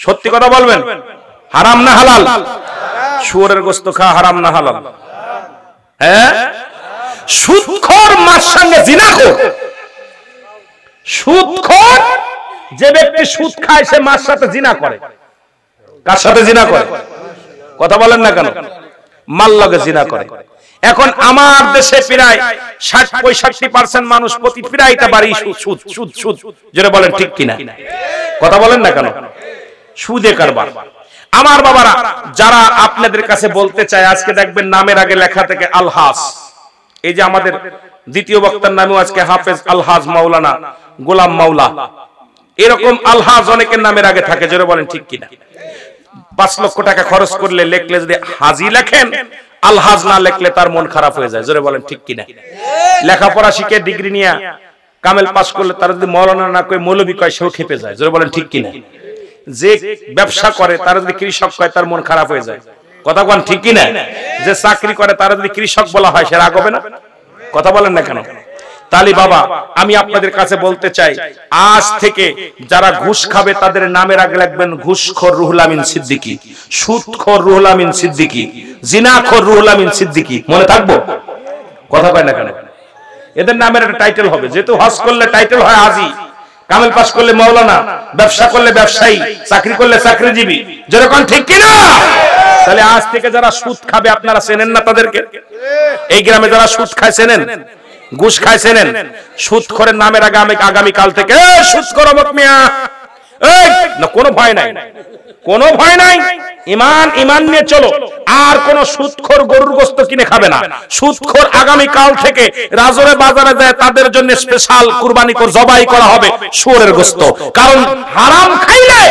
সত্যি কথা বলবেন, হারাম না হালাল? শুয়োরের গোশত খাওয়া হারাম না হালাল? হ্যাঁ। সুদখোর মার সঙ্গে জিনাখোর। সুদখোর যে ব্যক্তি সুদ খায় সে মার সাথে জিনা করে। কার সাথে জিনা করে? কথা বলেন না কেন? মার লগে জিনা করে। এখন আমার দেশে প্রায় 60-65% মানুষ প্রতি প্রায়টা বাড়ি সুদ সুদ সুদ। যেটা বলেন ঠিক কিনা? কথা বলেন না কেন? সুদে কারবার। আমার বাবারা যারা আপনাদের কাছে বলতে চায়, আজকে দেখবেন নামের আগে লেখা থেকে আলহাজ। এই যে আমাদের দ্বিতীয় বক্তার নামেও আজকে হাফেজ আলহাজ মাওলানা গোলাম মাওলা, এরকম আলহাজ অনেকের নামের আগে থাকে। যেটা বলেন ঠিক কিনা? 5 লক্ষ টাকা খরচ করলে লেখলে যদি হাজি লেখেন, আলহাজ না লেখলে তার মন খারাপ হয়ে যায়। জোরে বলেন ঠিক কিনা? লেখাপড়া শিখে ডিগ্রি নিয়ে কামেল পাস করলে তার যদি মাওলানা না কয় মৌলবী কয় সেও খেপে যায়। জোরে বলেন ঠিক কিনা? যে ব্যবসা করে তার যদি কৃষক কয় তার মন খারাপ হয়ে যায়। কথা বলেন ঠিক কিনা? যে চাকরি করে তার যদি কৃষক বলা হয় সে রাগ হবে না? কথা বলেন না কেন? তাহলে বাবা আমি আপনাদের কাছে বলতে চাই, আজ থেকে যারা ঘুষ খাবে তাদের নামের আগে লিখবেন ঘুষখোর রুহুল আমিন সিদ্দিকী, সুদখোর রুহুল আমিন সিদ্দিকী, জিনাখোর রুহুল আমিন সিদ্দিকী। মনে থাকবো? কথা কয় না কেন? এদের নামের একটা টাইটেল হবে। যেহেতু হজ করলে টাইটেল হয় হাজী, কামেল পাস করলে মাওলানা, ব্যবসা করলে ব্যবসায়ী, চাকরি করলে চাকরিজীবী। যেরকম ঠিক কিনা? তাহলে আজ থেকে যারা সুদ খাবে আপনারা চেনেন না তাদেরকে? এই গ্রামে যারা সুদ খায় চেনেন, ঘুষ খায় চেনেন? সুদখোরের নামের আগে আমি আগামী কাল থেকে সুদখোর অমুক মিয়া, এই না, কোনো ভয় নাই, কোনো ভয় নাই। ইমান নিয়ে চলো। আর কোন সুদখোর গরুর গোশত কিনে খাবে না। সুদখোর আগামী কাল থেকে রাজরে বাজারে যায় তাদের জন্য স্পেশাল কুরবানি করে জবাই করা হবে শুয়োরের গোশত। কারণ হারাম খাইলে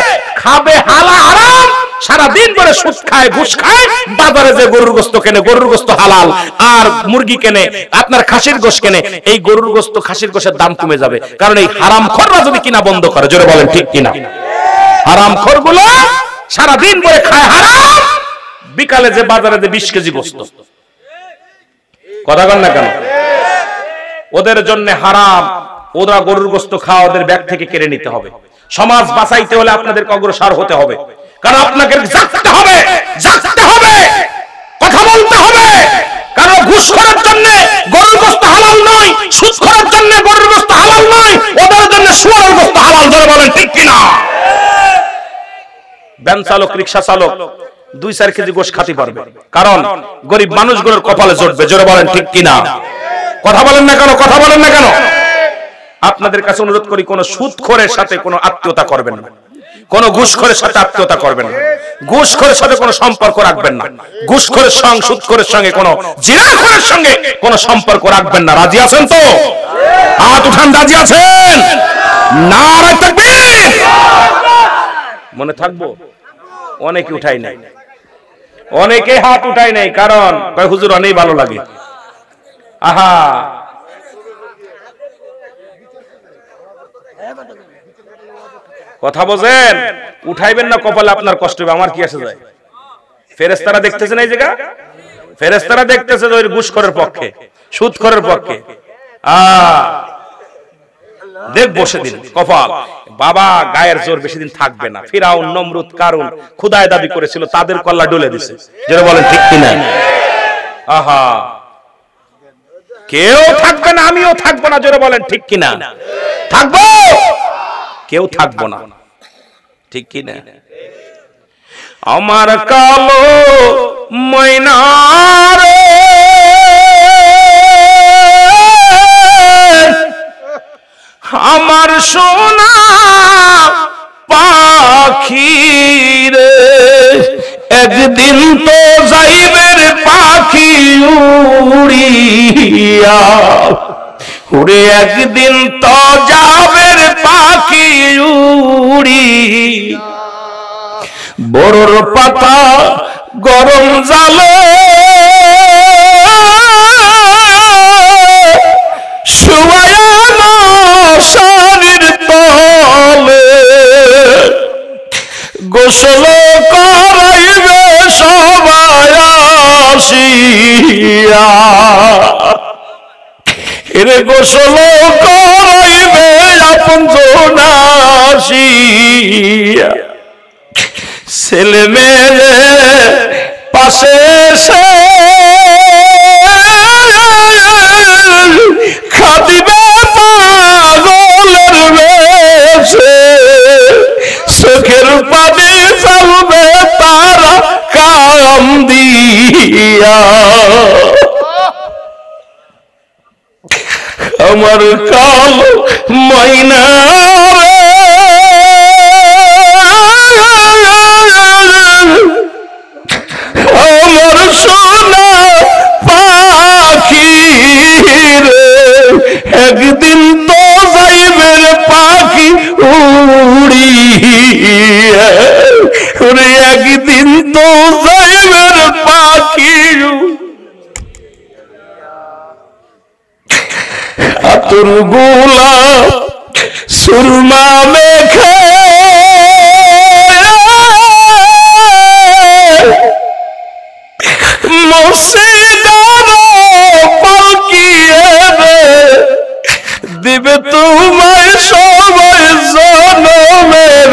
খাবে হালা হারাম, সারা দিন ধরে সুদ খায় ঘুষ খায়, বাজারে যে গরুর গোশত কেনে গরুর গোশত হালাল, আর মুরগি কেনে আপনার খাসির গোশত কেনে, এই গরুর গোশত খাসির গোশতের দাম কমে যাবে। কারণ এই হারামখোররা যদি কিনা বন্ধ করে। জোরে বলেন ঠিক কিনা? হারামখোরগুলো সারা দিন ধরে খায় হারাম, বিকালে যে বাজারে যে 20 কেজি গোশত। কথা বলেন না কেন? ওদের জন্য হারাম। ওরা গরুর গোশত খাওয়া ওদের ব্যাগ থেকে কেড়ে নিতে হবে। সমাজ বাঁচাইতে হলে আপনাদের অগ্রসর হতে হবে। কারণ আপনাকে জাগতে হবে, জাগতে হবে, কথা বলতে হবে। কারণ ঘুষখোরের জন্য গরুর গোশত হালাল নয়, সুদখোরের জন্য গরুর গোশত হালাল নয়, ওদের জন্য শুয়োরের গোশত হালাল। জোরে বলেন ঠিক কিনা? ভ্যান চালক, রিকশা চালক 2-4 কেজি গোশত খেতে পারবে, কারণ গরিব মানুষগুলোর কপালে জড়বে। জোরে বলেন ঠিক কিনা? কথা বলেন না কেন? কথা বলেন না কেন? আপনাদের কাছে অনুরোধ করি, কোন সুদখোরের সাথে কোনো আত্মীয়তা করবেন না, কোন ঘুষখোরের সাথে আত্মীয়তা করবেন না, ঘুষখোরের সাথে কোনো সম্পর্ক রাখবেন না, ঘুষখোরের সঙ্গে সুদখোরের সঙ্গে কোনো জিনাখোরের সঙ্গে কোনো সম্পর্ক রাখবেন না। রাজি আছেন তো? হাত উঠান, রাজি আছেন? নারে তাকবীর। মনে থাকবো? অনেকে উঠাই নাই, অনেকে হাত উঠাই নাই, কারণ কয় হুজুর অনেক ভালো লাগে। আহা, কথা বোঝেন? উঠাইবেন না, কপালে আপনার কষ্ট হবে, আমার কি আসে যায়? ফেরেশতারা দেখতেছেন এই জায়গা, ফেরেশতারা দেখতেছে ওই ঘুষখোরের পক্ষে, সুদখোরের পক্ষে। দেখবো সেদিন কপাল। বাবা গায়ের জোর বেশি দিন থাকবে না। ফিরাউন, নমরুদ, কারুন খোদায় দাবি করেছিল, তাদের কল্লা ডলে দিছে। যারা বলেন ঠিক কিনা? আহা, কেউ থাকবে না, আমিও থাকবো না। যারা বলেন ঠিক কিনা? থাকবো, কেউ থাকবো না। ঠিক কিনা? আমার কালো ময়না রে, আমার সোনা পাখি রে, একদিন তো যাইবের পাখি উড়িয়া, উড়ে একদিন তো যাবের পাখি উড়ি। বড়র পাতা গরম জালে শুয়ানো শরীর তলে, গোসল করাইবে সবাই আসিয়া, এরে গোসল করাইবে আপনজন আসিয়া। ছেলে মেয়ে পাশে এসে খাদিবে পাগলের বেশে, চোখের পানি ফেলবে তারা কাম দিয়া। আমার কালো ময়না রে, আমার সোনা পাখি রে, একদিন তো যাইবের পাখি উড়িয়া, একদিন তো যাইবের পাখি। আতর গোলা সুরমা মেখে দিবে তোমায় সবাই জনমের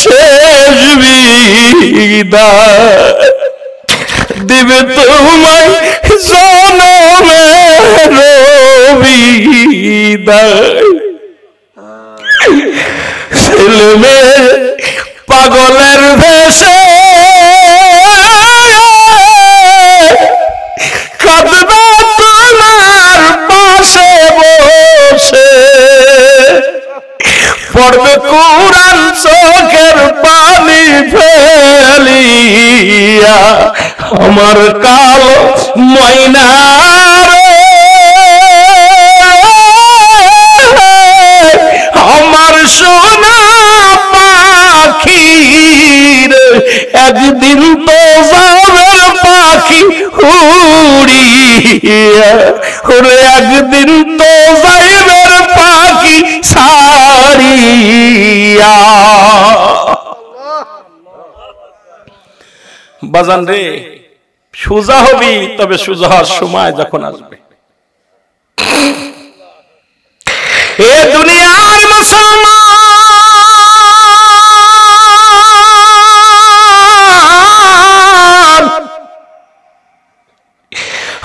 শেষ বিদায়, দিবে তোমায় জনমের বিদায়। ছেলে মেয়ে পাগলের ভেসে কাঁদবে তোমার পাশে বসে, পড়বে কুরআন চোখের পানি ফেলিয়া। আমার কালো ময়না রে, আমার সোনা পাখি রে, একদিন তো যাবের পাখি উড়িয়া, একদিন তো যাইবের পাখি ছাড়িয়া। বাজান রে, সোজা হবি, তবে সোজা হওয়ার সময় যখন আসবে। এ দুনিয়ার মুসলমান,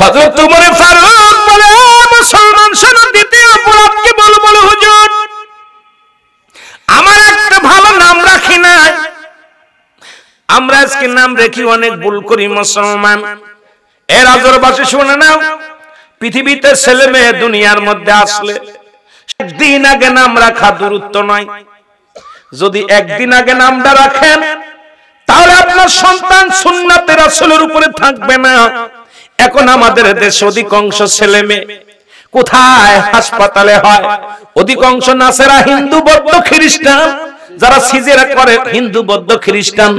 হযরত ওমর ফারুক বলে, মুসলমান শোনো, দ্বিতীয় অপরাধ কি বলবো হুজুর? আমার একটা ভালো নাম রাখি না, আমরা আজকে নাম রেখে অনেক ভুল করি মুসলমান। এর আজরবাসী শুনে নাও, পৃথিবীতে ছেলে মেয়ে দুনিয়ার মধ্যে আসলে একদিন আগে নাম রাখা দূরত্ব নয়। যদি একদিন আগে নামটা রাখেন, তাহলে আপনার সন্তান সুন্নাতে রাসূলের উপরে থাকবে না। এখন আমাদের দেশে অধিকাংশ ছেলে মেয়ে কোথায়? হাসপাতালে হয়। অধিকাংশ নাসেরা হিন্দু, বৌদ্ধ, খ্রিস্টান, যারা সিজেরা করে হিন্দু, বৌদ্ধ, খ্রিস্টান,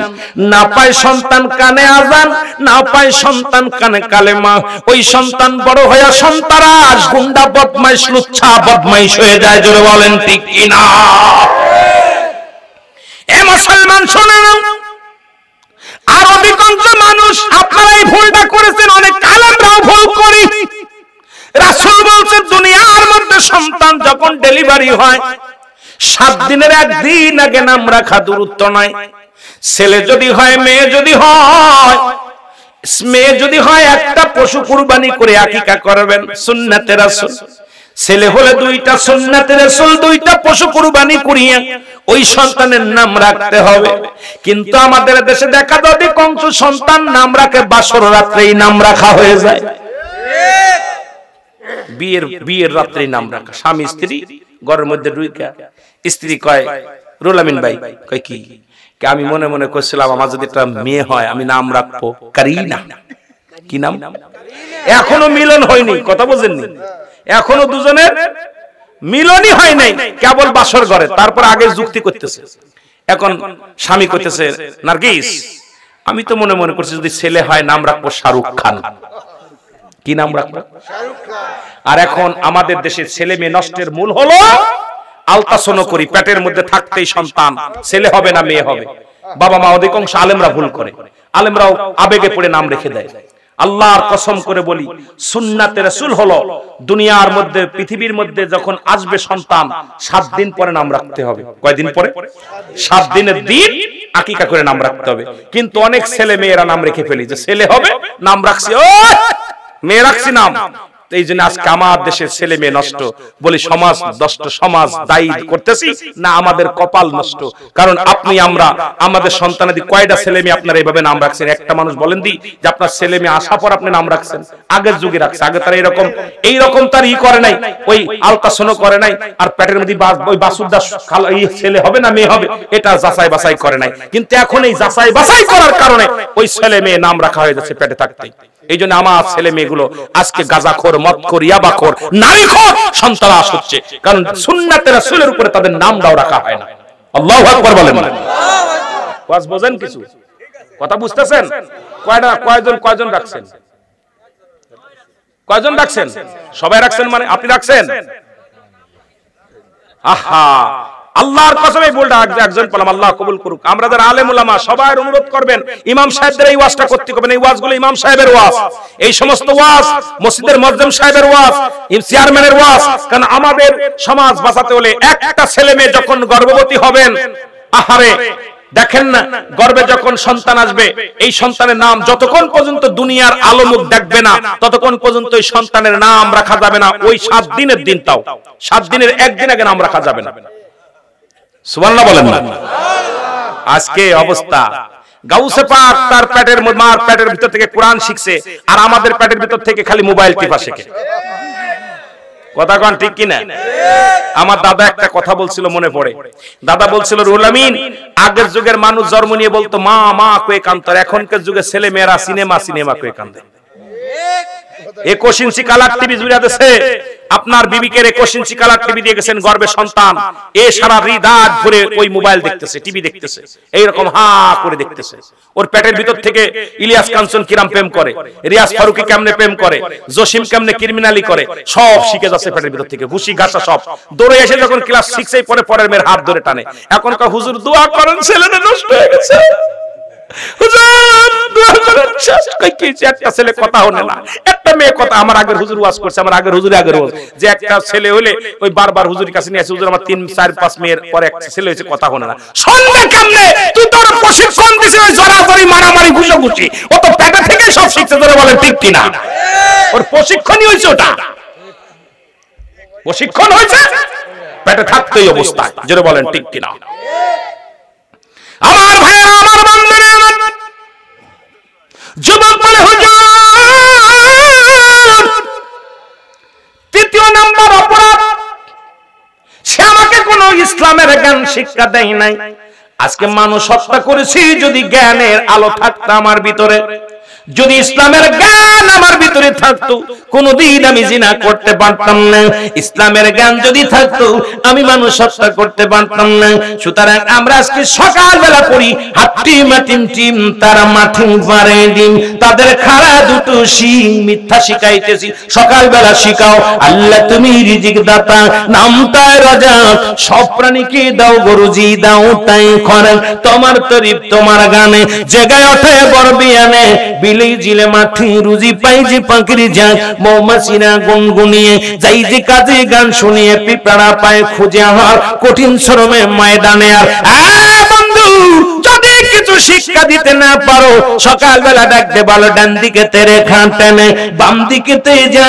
না পায় সন্তান কানে আজান, না পায় সন্তান কানে কালেমা। ওই সন্তান বড় হয়ে সন্তারাস, গুন্ডা, বদমাইশ, লুচ্ছা বদমাইশ হয়ে যায়। জোরে বলেন ঠিক কিনা? এ মুসলমান শোনেন, আর অধিকাংশ মানুষ, আপনারা এই ভুলটা করেছেন, অনেক আলেমরাও ভুল করি। রাসূল বলছেন, দুনিয়ার মধ্যে সন্তান যখন ডেলিভারি ডেলিভারি হয় 7 দিনের একদিন আগে নাম রাখা দূরত্ব নয়। ছেলে যদি হয়, মেয়ে যদি হয় একটা পশু কুরবানি করে আকিকা করবেন, সুন্নাতে রাসূল। ছেলে হলে 2টা সুন্নাতে রাসূল, 2টা পশু কুরবানি করিয়ে ওই সন্তানের নাম রাখতে হবে। কিন্তু আমাদের দেশে দেখা যায় অধিকাংশ সন্তান নাম রাখে বাসর রাত্রেই নাম রাখা হয়ে যায়। বিয়ের রাত্রেই নাম রাখা, স্বামী স্ত্রী ঘরের মধ্যে ঢুইকা স্ত্রী কয়, রুহুল আমিন ভাই কয় কি, আমি মনে মনে করছিলাম আমার যদি একটা মেয়ে হয় আমি নাম রাখবো কারিনা। কি নাম? এখনো মিলন হয়নি, কথা বুঝেননি, এখনো দুজনের মিলনই হয় নাই, কেবল বাসর ঘরে। তারপর আগে যুক্তি করতেছে। এখন স্বামী কইতেছে, নার্গিস আমি তো মনে মনে করছি যদি ছেলে হয় নাম রাখবো শাহরুখ খান। কি নাম রাখবো? শাহরুখ খান। আর এখন আমাদের দেশে ছেলে মেয়ে নষ্টের মূল হলো আলতাসনো করি, পেটের মধ্যে থাকতেই সন্তান ছেলে হবে না মেয়ে হবে। বাবা মা অধিকাংশ আলেমরা ভুল করে, আলেমরাও আবেগে পড়ে নাম রেখে দেয়। আল্লাহর কসম করে বলি, সুন্নাতে রাসূল হলো দুনিয়ার মধ্যে পৃথিবীর মধ্যে যখন আসবে সন্তান 7 দিন পরে নাম রাখতে হবে। কয়দিন পরে? 7 দিনের দিন আকিকা করে নাম রাখতে হবে। কিন্তু অনেক ছেলে মেয়েরা নাম রেখে ফেলি যে ছেলে হবে নাম রাখছি, ও মেয়ে রাখছি নাম। এই জন্য আজকে আমার দেশের ছেলে মেয়ে নষ্ট, বলি সমাজ নষ্ট। সমাজ দায়ী করতেছি না আমাদের কপাল নষ্ট? কারণ আপনি আমরা আমাদের সন্তানাদি কয়টা ছেলে মেয়ে আপনারা এইভাবে নাম রাখছেন? একটা মানুষ বলেন দি যে আপনার ছেলে মেয়ে আসা পর আপনি নাম রাখছেন? আগের যুগে রাখছে, আগে তারা এইরকম তার করে নাই, ওই আলতাসনো করে নাই, আর পেটের মধ্যে ওই বাসুদাস এই ছেলে হবে না মেয়ে হবে এটা যাচাই বাছাই করে নাই। কিন্তু এখন এই যাচাই বাছাই করার কারণে ওই ছেলে মেয়ে নাম রাখা হয়ে যাচ্ছে পেটে থাকতেই। এই জন্য আমার ছেলে মেয়েগুলো আজকে গাঁজাখোর, মদখোর, ইয়াবাখোর, নারীখোর সন্ত্রাস হচ্ছে, কারণ সুন্নাতে রাসূলের উপরে তাদের নামটাও রাখা হয় না। আল্লাহু আকবার বলেন না? ওয়াজ বোঝেন কিছু? কথা বুঝতেছেন? কয়জন রাখছেন? কয়জন রাখছেন? সবাই রাখছেন মানে আপনি রাখছেন? আহা, আল্লাহর কসম এই বলটা একজন বললাম, আল্লাহ কবুল করুক। আমরা যারা আলেম উলামা সবাই অনুরোধ করবেন ইমাম সাহেবদের এই ওয়াজটা করতে করবেন। এই ওয়াজগুলো ইমাম সাহেবের ওয়াজ, এই সমস্ত ওয়াজ মসজিদের মুয়াজ্জিম সাহেবের ওয়াজ, চেয়ারম্যানের ওয়াজ। কারণ আমাদের সমাজ বাঁচাতে হলে একটা ছেলে মেয়ে যখন গর্ভবতী হবেন, আহারে দেখেন না, গর্ভে যখন সন্তান আসবে এই সন্তানের নাম যতক্ষণ পর্যন্ত দুনিয়ার আলো মুখ দেখবে না ততক্ষণ পর্যন্ত এই সন্তানের নাম রাখা যাবে না। ওই 7 দিনের দিন, তাও 7 দিনের একদিন আগে নাম রাখা যাবে না। সুবহানাল্লাহ বলেন না? আজকে অবস্থা, গাউসে পাক তার পেটের মার পেটের ভিতর থেকে কোরআন শিখছে, আর আমাদের পেটের ভিতর থেকে খালি মোবাইল টিপা শেখে। কথা কোন ঠিক কি না? আমার দাদা একটা কথা বলছিল মনে পড়ে। দাদা বলছিল, রুহুল আমিন আগের যুগের মানুষ জন্ম নিয়ে বলতো মা মা কয়ে কাঁদতো, এখনকার যুগে ছেলে মেয়েরা সিনেমা সিনেমা কয়ে কাঁদে। 21 ইঞ্চি কালার টিভি জুড়ে দিয়েছে, আপনার বিবিকে 21 ইঞ্চি কালার টিভি দিয়ে গেছেন, গর্ভে সন্তান এ সারা রাত ধরে ওই মোবাইল দেখতেছে, টিভি দেখতেছে, এইরকম হা করে দেখতেছে। ওর পেটের ভিতর থেকে ইলিয়াস কাঞ্চন কিরাম প্রেম করে, রিয়াজ ফারুকি কেমনে প্রেম করে, জসিম কেমনে ক্রিমিনালি করে, সব শিখে যাচ্ছে পেটের ভিতর থেকে, ঘুষি ঘাসা সব। দৌড়ে এসে যখন ক্লাস 6 এ পরে পরের মেয়ের হাত ধরে টানে। এখনকার হুজুর দোয়া করেন ছেলেটা নষ্ট হয়ে গেছে, হুজুর দোয়া করেন, একটা ছেলে কথা হলো না, একটা মেয়ে কথা। আমার আগের হুজুর ওয়াজ করছে, আমার আগের হুজুর আগের ওয়াজ, যে একটা ছেলে হলে ওই বারবার হুজুরের কাছে নিয়ে আসে, হুজুর আমার 3 4 5 মেয়ের পরে একটা ছেলে হয়েছে, কথা হলো না। সন্ধ্যা কেমনে তুই তোর প্রশিক্ষণ দিছিস, ওই জড়াজড়ি মারামারি ঘুষাঘুষি, ও তো পেটে থেকে সব শিখছে, ধরে বলেন ঠিক কিনা? ওর প্রশিক্ষণই হয়েছে, ওটা প্রশিক্ষণ হয়েছে পেটে থাকতেই অবস্থায়, জোরে বলেন ঠিক কিনা? আমার ভাইরা, আমার বন্ধুরা, যুবক বলে হুজুর, তৃতীয় নাম্বার অপরাধ, সে আমাকে কোন ইসলামের জ্ঞান শিক্ষা দেয় নাই। আজকে মানুষ হত্যা করেছি, যদি জ্ঞানের আলো থাকতো আমার ভিতরে, যদি ইসলামের জ্ঞান আমার ভিতরে থাকতো, কোনদিন আমি জিনা করতে পারতাম না। ইসলামের জ্ঞান যদি থাকতো আমি মানুষ হত্যা করতে পারতাম না। সুতরাং আমরা আজকে সকালবেলা পড়ি হাট্টি মাটিম টিম তারা মাঠিম পারে ডিম, তাদের খাড়া দুটো শিং মিথ্যা শিখাইতেছি। সকালবেলা শিখাও আল্লাহ তুমি রিজিক দাতা, নামটায় রাজা, সব প্রাণীকে দাও গরুজি দাও তাই খরান, তোমার তরিফ তোমার গানে জেগায় ওঠে বড় বিয়ানে, বিলেই জিলে মাঠি রুজি পাই যে পাখির ফিরে যায় মৌমাছিরা গুনগুনিয়ে যাই যে কাজে গান শুনিয়ে পিঁপড়া পায় খুঁজে হার কঠিন শ্রমে ময়দানে আর বন্ধু যদি কিছু শিক্ষা দিতে না পারো সকালবেলা ডাকতে বলো ডান দিকে তেরে খাটেনে বাম দিকে তে যা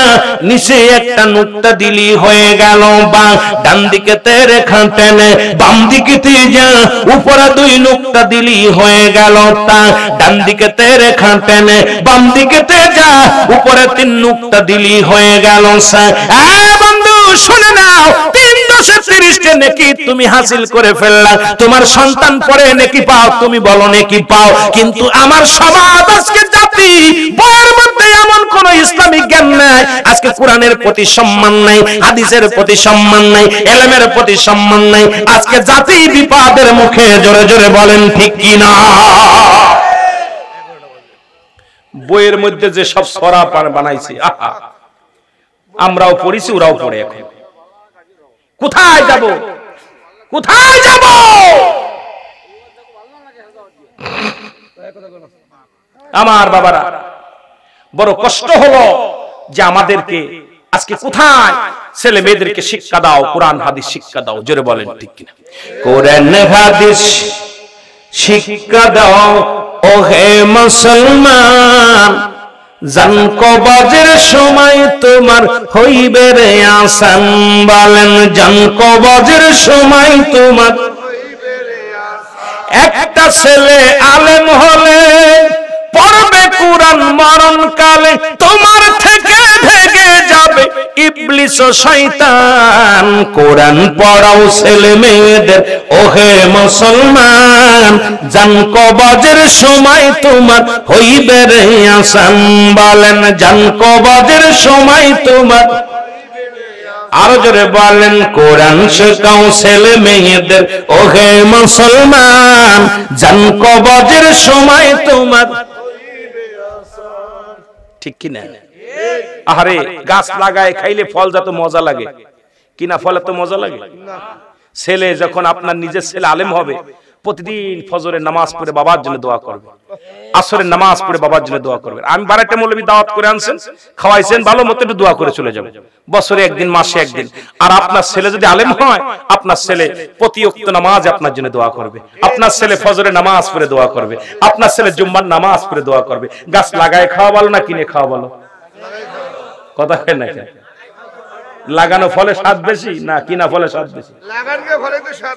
নিচে একটা নুক্তা দিলি হয়ে গেল বা ডান দিকে তেরে খাটেনে বাম দিকে তে যা উপরে দুই নুক্তা দিলি হয়ে গেল তা ডান দিকে তেরে খাটেনে বাম দিকে তে যা উপরে তিন নুক্তা দিলি হয়ে গেল সা বন্ধু শুনে নাও 3-10-30 নেকি তুমি হাসিল করে ফেললা তোমার সন্তান পরে নেকি পাও তুমি বলো নেকি পাও কিন্তু আমার সমাজ আজকে জাতি বইয়ের মধ্যে এমন কোন ইসলামিক জ্ঞান নাই আজকে কোরআনের প্রতি সম্মান নাই হাদিসের প্রতি সম্মান নাই ইলমের প্রতি সম্মান নাই আজকে জাতি বিপদের মুখে জোরে জোরে বলেন ঠিক কি না বইয়ের মধ্যে যে সব সরা বানাইছে আহা আমরাও পড়িছি ওরাও পড়ে এখন কোথায় যাব কোথায় যাব আমার বাবারা বড় কষ্ট হলো যে আমাদেরকে আজকে কোথায় ছেলে মেয়েদেরকে শিক্ষা দাও কোরআন হাদিস শিক্ষা দাও জোরে বলেন ঠিক কিনা কোরআন হাদিস শিক্ষা দাও ও হে মুসলমান জান কবজের সময় তোমার হইবে রে আসান বলেন জান কবজের সময় তোমার হইবে রে আসান একটা ছেলে আলেম হলে পড়বে কোরআন মরণ কালে তোমার থেকে ভেগে যাবে ইবলিস ও শয়তান কোরআন পড়াও ছেলে মেয়েদের ওহে মুসলমান জান কবজের সময় তোমার হইবে রে আসান বলেন জান কবজের সময় তোমার আরো জোরে বলেন কোরআন শেখাও ছেলে মেয়েদের ওহে মুসলমান জান কবজের সময় তোমার ঠিক কিনা আরে গাছ লাগায় খাইলে ফল যত মজা লাগে কিনা ফলে তো মজা লাগে ছেলে যখন আপনার নিজের ছেলে আলেম হবে প্রতিদিন ফজরের নামাজ পড়ে বাবার জন্য দোয়া করবে আসরের নামাজ পড়ে বাবার জন্য দোয়া করবে আমি বারাটা মৌলবী দাওয়াত করে আনছেন খাওয়াইছেন ভালো মতো একটু দোয়া করে চলে যাবে বছরে একদিন মাসে একদিন আর আপনার ছেলে যদি আলেম হয় আপনার ছেলে প্রতি ওয়াক্ত নামাজ আপনার জন্য দোয়া করবে আপনার ছেলে ফজরের নামাজ পড়ে দোয়া করবে আপনার ছেলে জুম্মার নামাজ পড়ে দোয়া করবে গাছ লাগায় খাওয়া ভালো না কিনে খাওয়া ভালো কথা হয় না লাগানো ফলে স্বাদ বেশি না কিনা ফলে স্বাদ বেশি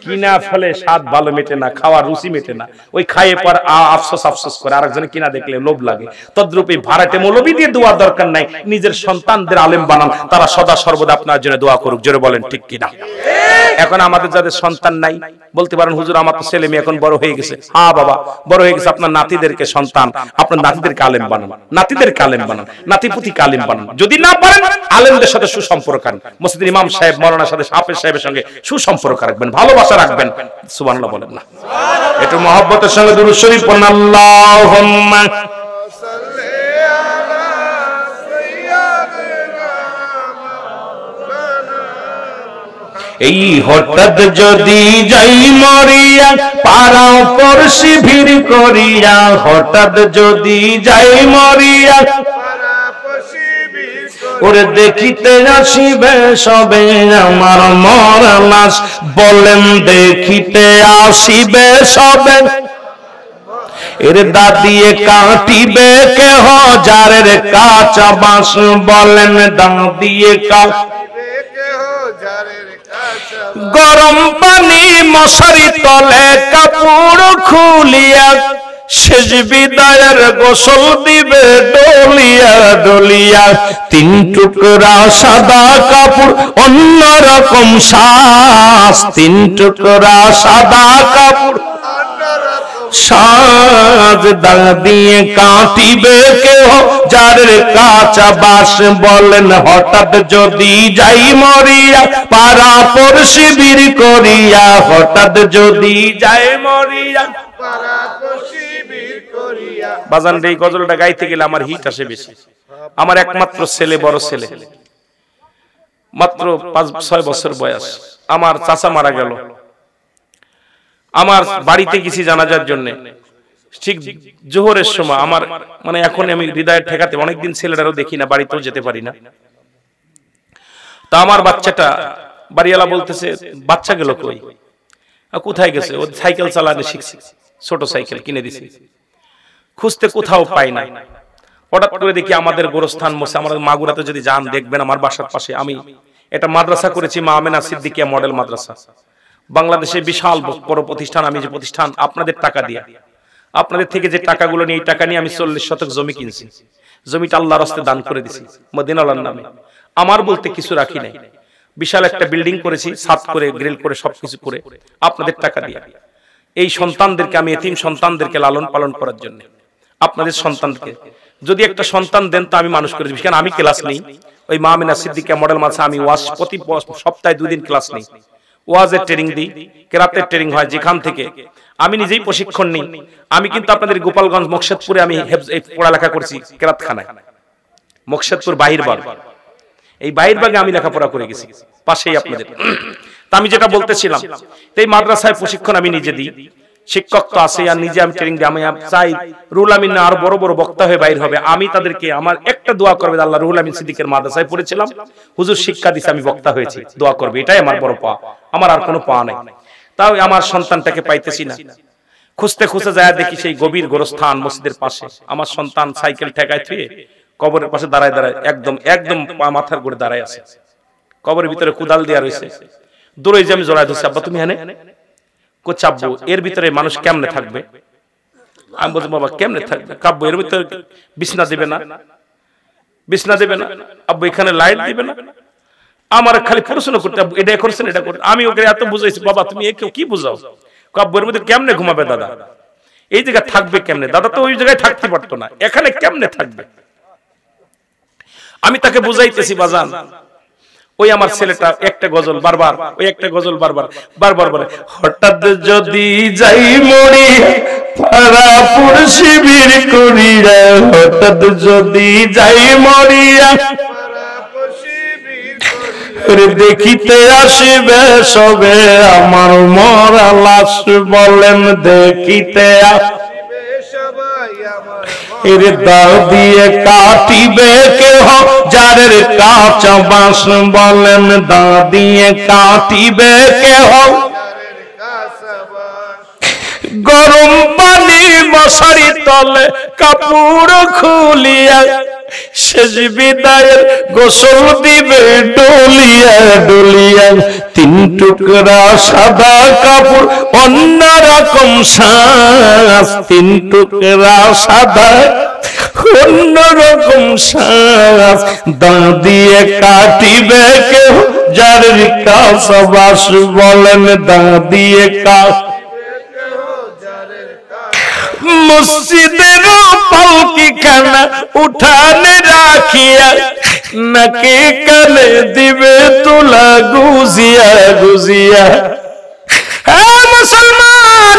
কিনা ফলে স্বাদ ভালো মেটে না খাওয়ার রুচি মেটে না ওই খাইয়ে পর আফসোস আফসোস করে আরেকজনে কিনা দেখলে লোভ লাগে তদ্রূপে ভাড়াটে মৌলবী দিয়ে দোয়া দরকার নাই নিজের সন্তানদের আলেম বানান তারা সদা সর্বদা আপনার জন্য দোয়া করুক জোরে বলেন ঠিক কিনা এখন আমাদের যাদের সন্তান নাই বলতে পারেন হুজুর আমার তো ছেলে মেয়ে এখন বড় হয়ে গেছে হ্যাঁ বাবা বড় হয়ে গেছে আপনার নাতিদেরকে সন্তান আপনার নাতিদেরকে আলেম বানান নাতিদেরকে আলেম বানান নাতিপুতিকে আলেম বানান যদি না পারেন আলেমদের সাথে সুসম্পর্ক মসজিদের ইমাম সাহেব মাওলানা সাথে হাফেজ সাহেবের সঙ্গে সুসম্পর্ক রাখবেন ভালোবাসা রাখবেন সুবহানাল্লাহ বলেন না একটু মহব্বতের সঙ্গে দুরূদ শরীফ পড়ুন আল্লাহুম্মা সাল্লি আলা সাইয়্যিদিনা মাওলানা এই হঠাৎ যদি যাই মরিয়া পাড়াও পড়শি ভিড় করিয়া হঠাৎ যদি যাই মরিয়া ওরে দেখিতে আসিবে সবে আমার মরা লাশ বলেন দেখিতে আসিবে সবে এর দাদিয়ে কাটিবে কেহ যারের কাঁচা বাঁশ বলেন দাদিয়ে কাটিবে কেহ যারের কাঁচা গরম পানি মশারি তলে কাপড় খুলিয়া শেষ বিদায়ের গোসল দিবে ডলিয়া ডলিয়া তিন টুকরা সাদা কাপড় অন্যরকম শ্বাস তিন টুকরা সাদা কাপড় সাজ দাগ দিয়ে কাটিবে কেহ যারের কাঁচা বাঁশ বলেন হঠাৎ যদি যাই মরিয়া পাড়া পড়শি ভিড় করিয়া হঠাৎ যদি যাই মরিয়া পাড়া পড়শি ভিড় করিয়া বাজান এই গজলটা গাইতে গেলে আমার হিট আসে বেশি আমার একমাত্র ছেলে বড় ছেলে মাত্র 5-6 বছর বয়স আমার চাচা মারা গেল আমার বাড়িতে গেছি জানাজার জন্য ঠিক জোহরের সময় আমার মানে এখন আমি হৃদয়ের ঠেকাতে অনেকদিন ছেলেটারও দেখি না, বাড়িতেও যেতে পারি না। তা আমার বাচ্চাটা বাড়িওয়ালা বলতেছে বাচ্চা গেল কই, কোথায় গেছে? ও সাইকেল চালানো শিখছে, ছোট সাইকেল কিনে দিছি, খুঁজতে কোথাও পাই না। হঠাৎ করে দেখি আমাদের গোরস্থান মোসে, আমাদের মাগুরাতে যদি যান দেখবেন আমার বাসার পাশে আমি এটা মাদ্রাসা করেছি, মা আমেনা সিদ্দিকিয়া মডেল মাদ্রাসা, বাংলাদেশে বিশাল বড় প্রতিষ্ঠান। আমি যে প্রতিষ্ঠান আপনাদের টাকা দিয়ে, আপনাদের থেকে যে টাকাগুলো নিয়ে, এই টাকা নিয়ে আমি 40 শতক জমি কিনছি, জমিটা আল্লাহর রাস্তায় দান করে দিছি মদিনার নামে। আমার বলতে কিছু রাখি নাই, বিশাল একটা বিল্ডিং করেছি, ছাদ করে গ্রিল করে সবকিছু করে আপনাদের টাকা দিয়ে। এই সন্তানদেরকে আমি এতিম সন্তানদেরকে লালন পালন করার জন্য, আপনাদের সন্তানকে যদি একটা সন্তান দেন তো আমি মানুষ করে দিবি। কারণ আমি ক্লাস নেই, ওই মা আমেনা সিদ্দিকিয়া মডেল মাদ্রাসা আমি ওয়াজ প্রতি সপ্তাহে 2 দিন ক্লাস নেই, ওয়াজের ট্রেনিং দিই, কেরাতের ট্রেনিং হয়, যেখান থেকে আমি নিজেই প্রশিক্ষণ নিই। আমি কিন্তু আপনাদের গোপালগঞ্জ মকসেদপুরে আমি পড়ালেখা করছি, কেরাতখানায় মকসেদপুর বাহিরবাগ, এই বাহিরবাগে আমি লেখাপড়া করে গেছি পাশেই আপনাদের। তা আমি যেটা বলতেছিলাম, এই মাদ্রাসায় প্রশিক্ষণ আমি নিজে দিই, শিক্ষক তো আছে, আর নিজে আমি ট্রেনিং দিই। আমি চাই রুহুল আমিন আর বড় বড় বক্তা হয়ে বাইর হবে, আমি তাদেরকে আমার একটা দোয়া করবে, আল্লাহ রুহুল আমিন সিদ্দিকের মাদ্রাসায় পড়েছিলাম, হুজুর শিক্ষা দিছে, আমি বক্তা হয়েছি, দোয়া করবে, এটাই আমার বড় পাওয়া, আমার আর কোনো পাওয়া নাই। তাও আমার সন্তানটাকে পাইতেছি না, খুঁজতে খুঁজতে যায় দেখি সেই গভীর গোরস্থান মসজিদের পাশে আমার সন্তান সাইকেল ঠেকায় থুয়ে কবরের পাশে দাঁড়ায় দাঁড়ায় একদম একদম মাথার ঘুরে দাঁড়ায় আছে, কবরের ভিতরে কুদাল দেওয়া রয়েছে। দূরে যে আমি জড়ায় ধরছি, আব্বা তুমি হ্যাঁ কোচাব্বু, এর ভিতরে মানুষ কেমনে থাকবে? আমি বলছি বাবা কেমনে থাকবে? কাব্বু এর ভিতরে বিছনা দিবে না, বিছনা দেবে না, আব্বু এখানে লাইট দিবে না। আমার খালি প্রশ্ন করতে, এটা করছেন এটা করতে, আমি ওকে এত বুঝাইছি, বাবা তুমি একে কি বুঝাও? কাব্বু এর মধ্যে কেমনে ঘুমাবে দাদা, এই জায়গায় থাকবে কেমনে? দাদা তো ওই জায়গায় থাকতে পারতো না, এখানে কেমনে থাকবে? আমি তাকে বুঝাইতেছি বাজান, ওই আমার ছেলেটা একটা গজল বারবার, ওই একটা গজল বারবার বারবার বলে, হঠাৎ যদি যাই মরি পারাপুর শিবির করিয়া, হঠাৎ যদি যাই মরিয়া দেখিতে আসিবে সবে আমার মরা লাশ, বলেন দেখিতে আসিবে সবাই আমার এর দাও দিয়ে কাটিবে কেহ যারের কাঁচা বাঁশ, বলেন দাও দিয়ে কাটিবে কেহ গরম পানি মশারি তলে কাপড় খুলিয়া, শেষ বিদায়ের গোসল দিবে ডলিয়া ডলিয়া, 3 টুকরা সাদা কাপড় অন্য রকম শ্বাস, 3 টুকরা সাদা অন্য রকম শ্বাস, দা দিয়ে কাটিবে কেউ যার কাঁচা বাঁশ, বলেন দা দিয়ে মসজিদের পালকি খানা উঠানে রাখিয়া, নাকে কানে দিবে তোলা গুজিয়া গুজিয়া। হ্যাঁ মুসলমান,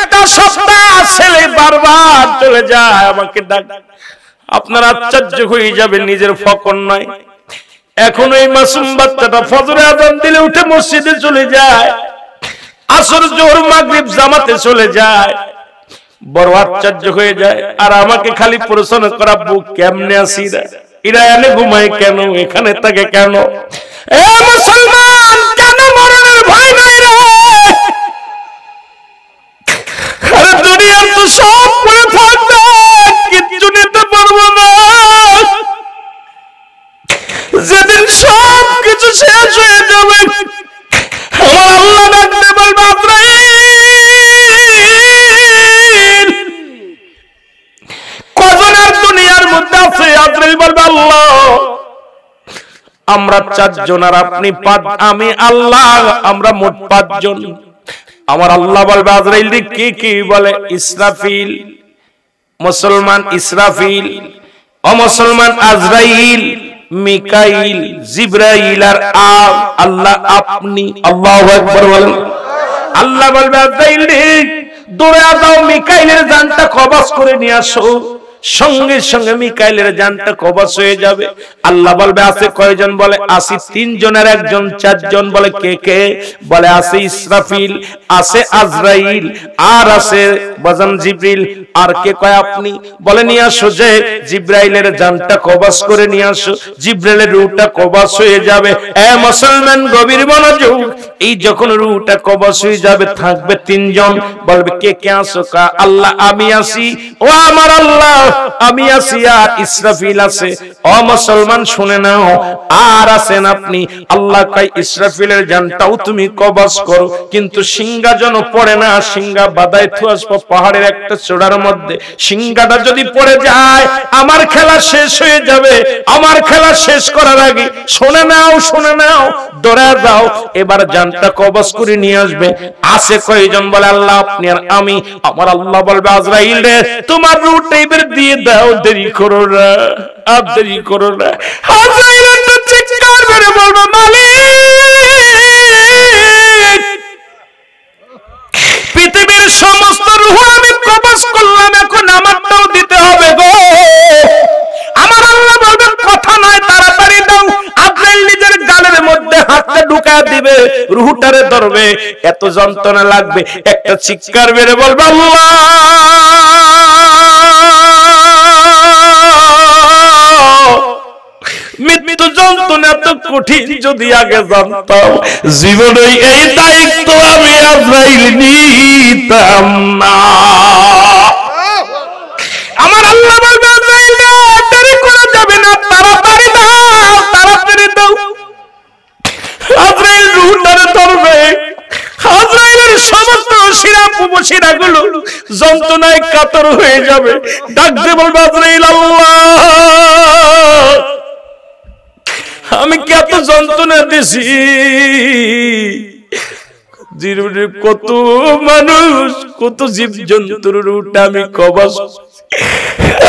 একটা সপ্তাহ ছেলে বারবার চলে যায় আমাকে ডাক, আপনারা আশ্চর্য হয়ে যাবেন, নিজের ফকর নয়। এখন এই মাসুম বাচ্চাটা ফজরে আযান দিলে উঠে মসজিদে চলে যায়, আসর জোহর মাগরিব জামাতে চলে যায়, বড় আশ্চর্য হয়ে যায়। আর আমাকে খালি প্রশ্ন করা, বুক কেমনে আসি এরা এনে ঘুমায় কেন, এখানে থাকে কেন? এ মুসলমান, কেন মরণের ভয় নাই রে? আরে দুনিয়ার তো সব পড়ে থাকবে, কিচ্ছু নিতে পারবো না। যেদিন সব কিছু শেষ হয়ে যাবে, আমার আল্লাহ ডাকতে বলবে আজরাইল, কজনের দুনিয়ার মধ্যে আছে? আজরাইল বলবে আল্লাহ আমরা 4 জন আর আপনি 5, আমি আল্লাহ আমরা মোট 5 জন। আমার আল্লাহ বলবে আজরাইল কে কি? বলে ইসরাফিল, মুসলমান ইসরাফিল, অমুসলমান আজরাইল, মিকাইল, জিবরাইল আর আল্লাহ আপনি। আল্লাহু আকবার বলেন। আল্লাহ বলবে আজরাইল দৌড়ে যাও, মিকাইলের জানটা কবজ করে নিয়ে আসো, সঙ্গে সঙ্গে মিকাইলের জানটা কবজ হয়ে যাবে। আল্লাহ বলবে আছে কয়জন? বলে আছে 3 জনের একজন। 4 জন। বলে কে কে? বলে আছে ইসরাফিল, আছে আজরাইল, আর আছে বাজান জিবরিল। আর কে কয়? আপনি। বলে নিয়ে আসো, যে জিবরাইলের জানটা কবজ করে নিয়ে আসো। জিবরাইলের রূহটা কবজ হয়ে যাবে। এ মুসলমান গভীর মনোযোগ, এই যখন রূহটা কবজ হয়ে যাবে থাকবে 3 জন। বলবে কে কে আসো? কা আল্লাহ আমি আসি। ও আমার আল্লাহ আমি আসি, আর ইসরাফিল আছে। ও মুসলমান শুনে নাও, আর আছেন আপনি। আল্লাহ কয় ইসরাফিলের জানটাও তুমি কবজ করো, কিন্তু সিংহা যেন পড়ে না। সিংহা বাদায় থুয়াসব পাহাড়ের একটা চূড়ার মধ্যে। সিংহাটা যদি পড়ে যায় আমার খেলা শেষ হয়ে যাবে। আমার খেলা শেষ করার আগে শুনে নাও, শুনে নাও, দৌড়ে যাও, এবার জানটা কবজ করে নিয়ে আসবে। আছে কয়জন? বলে আল্লাহ আপনি আর আমি। আমার আল্লাহ বলবে আজরাইল রে তোমার রূহটা এবার দিয়ে দাও, দেরি করো না, আর দেরি করো না। আজরাইল একটা চিৎকার করে বলবে মালিক, পৃথিবীর সমস্ত রূহ আমি কবজ করলাম, এখন আমারটাও দিতে হবে গো। আমার আল্লাহ বলবে কথা নয়, তাড়াতাড়ি দাও। আজরাইল নিজের গালের মধ্যে হাতটা ঢুকায় দিবে, রূহটারে ধরবে। এত যন্ত্রণা লাগবে, একটা চিৎকার বেরে বলবে আল্লাহ। মৃত্যু যন্ত্রণা এত কঠিন যদি আগে জানতাম, জীবনে এই দায়িত্ব আমি আজরাইল নিতাম না। আমার আল্লাহ বলবে আজরাইল দেরি করা যাবে না, তাড়াতাড়ি দাও, তাড়াতাড়ি দাও। আজরাইল রূহটারে ধরবে। আজরাইলের সমস্ত শিরাগুলো যন্ত্রণায় কাতর হয়ে যাবে। ডাকতে বলবে আজরাইল আল্লাহ আমি কি এত যন্ত্রণা দিছি? কত মানুষ, কত জীব জন্তুর রূহটা আমি কবজ,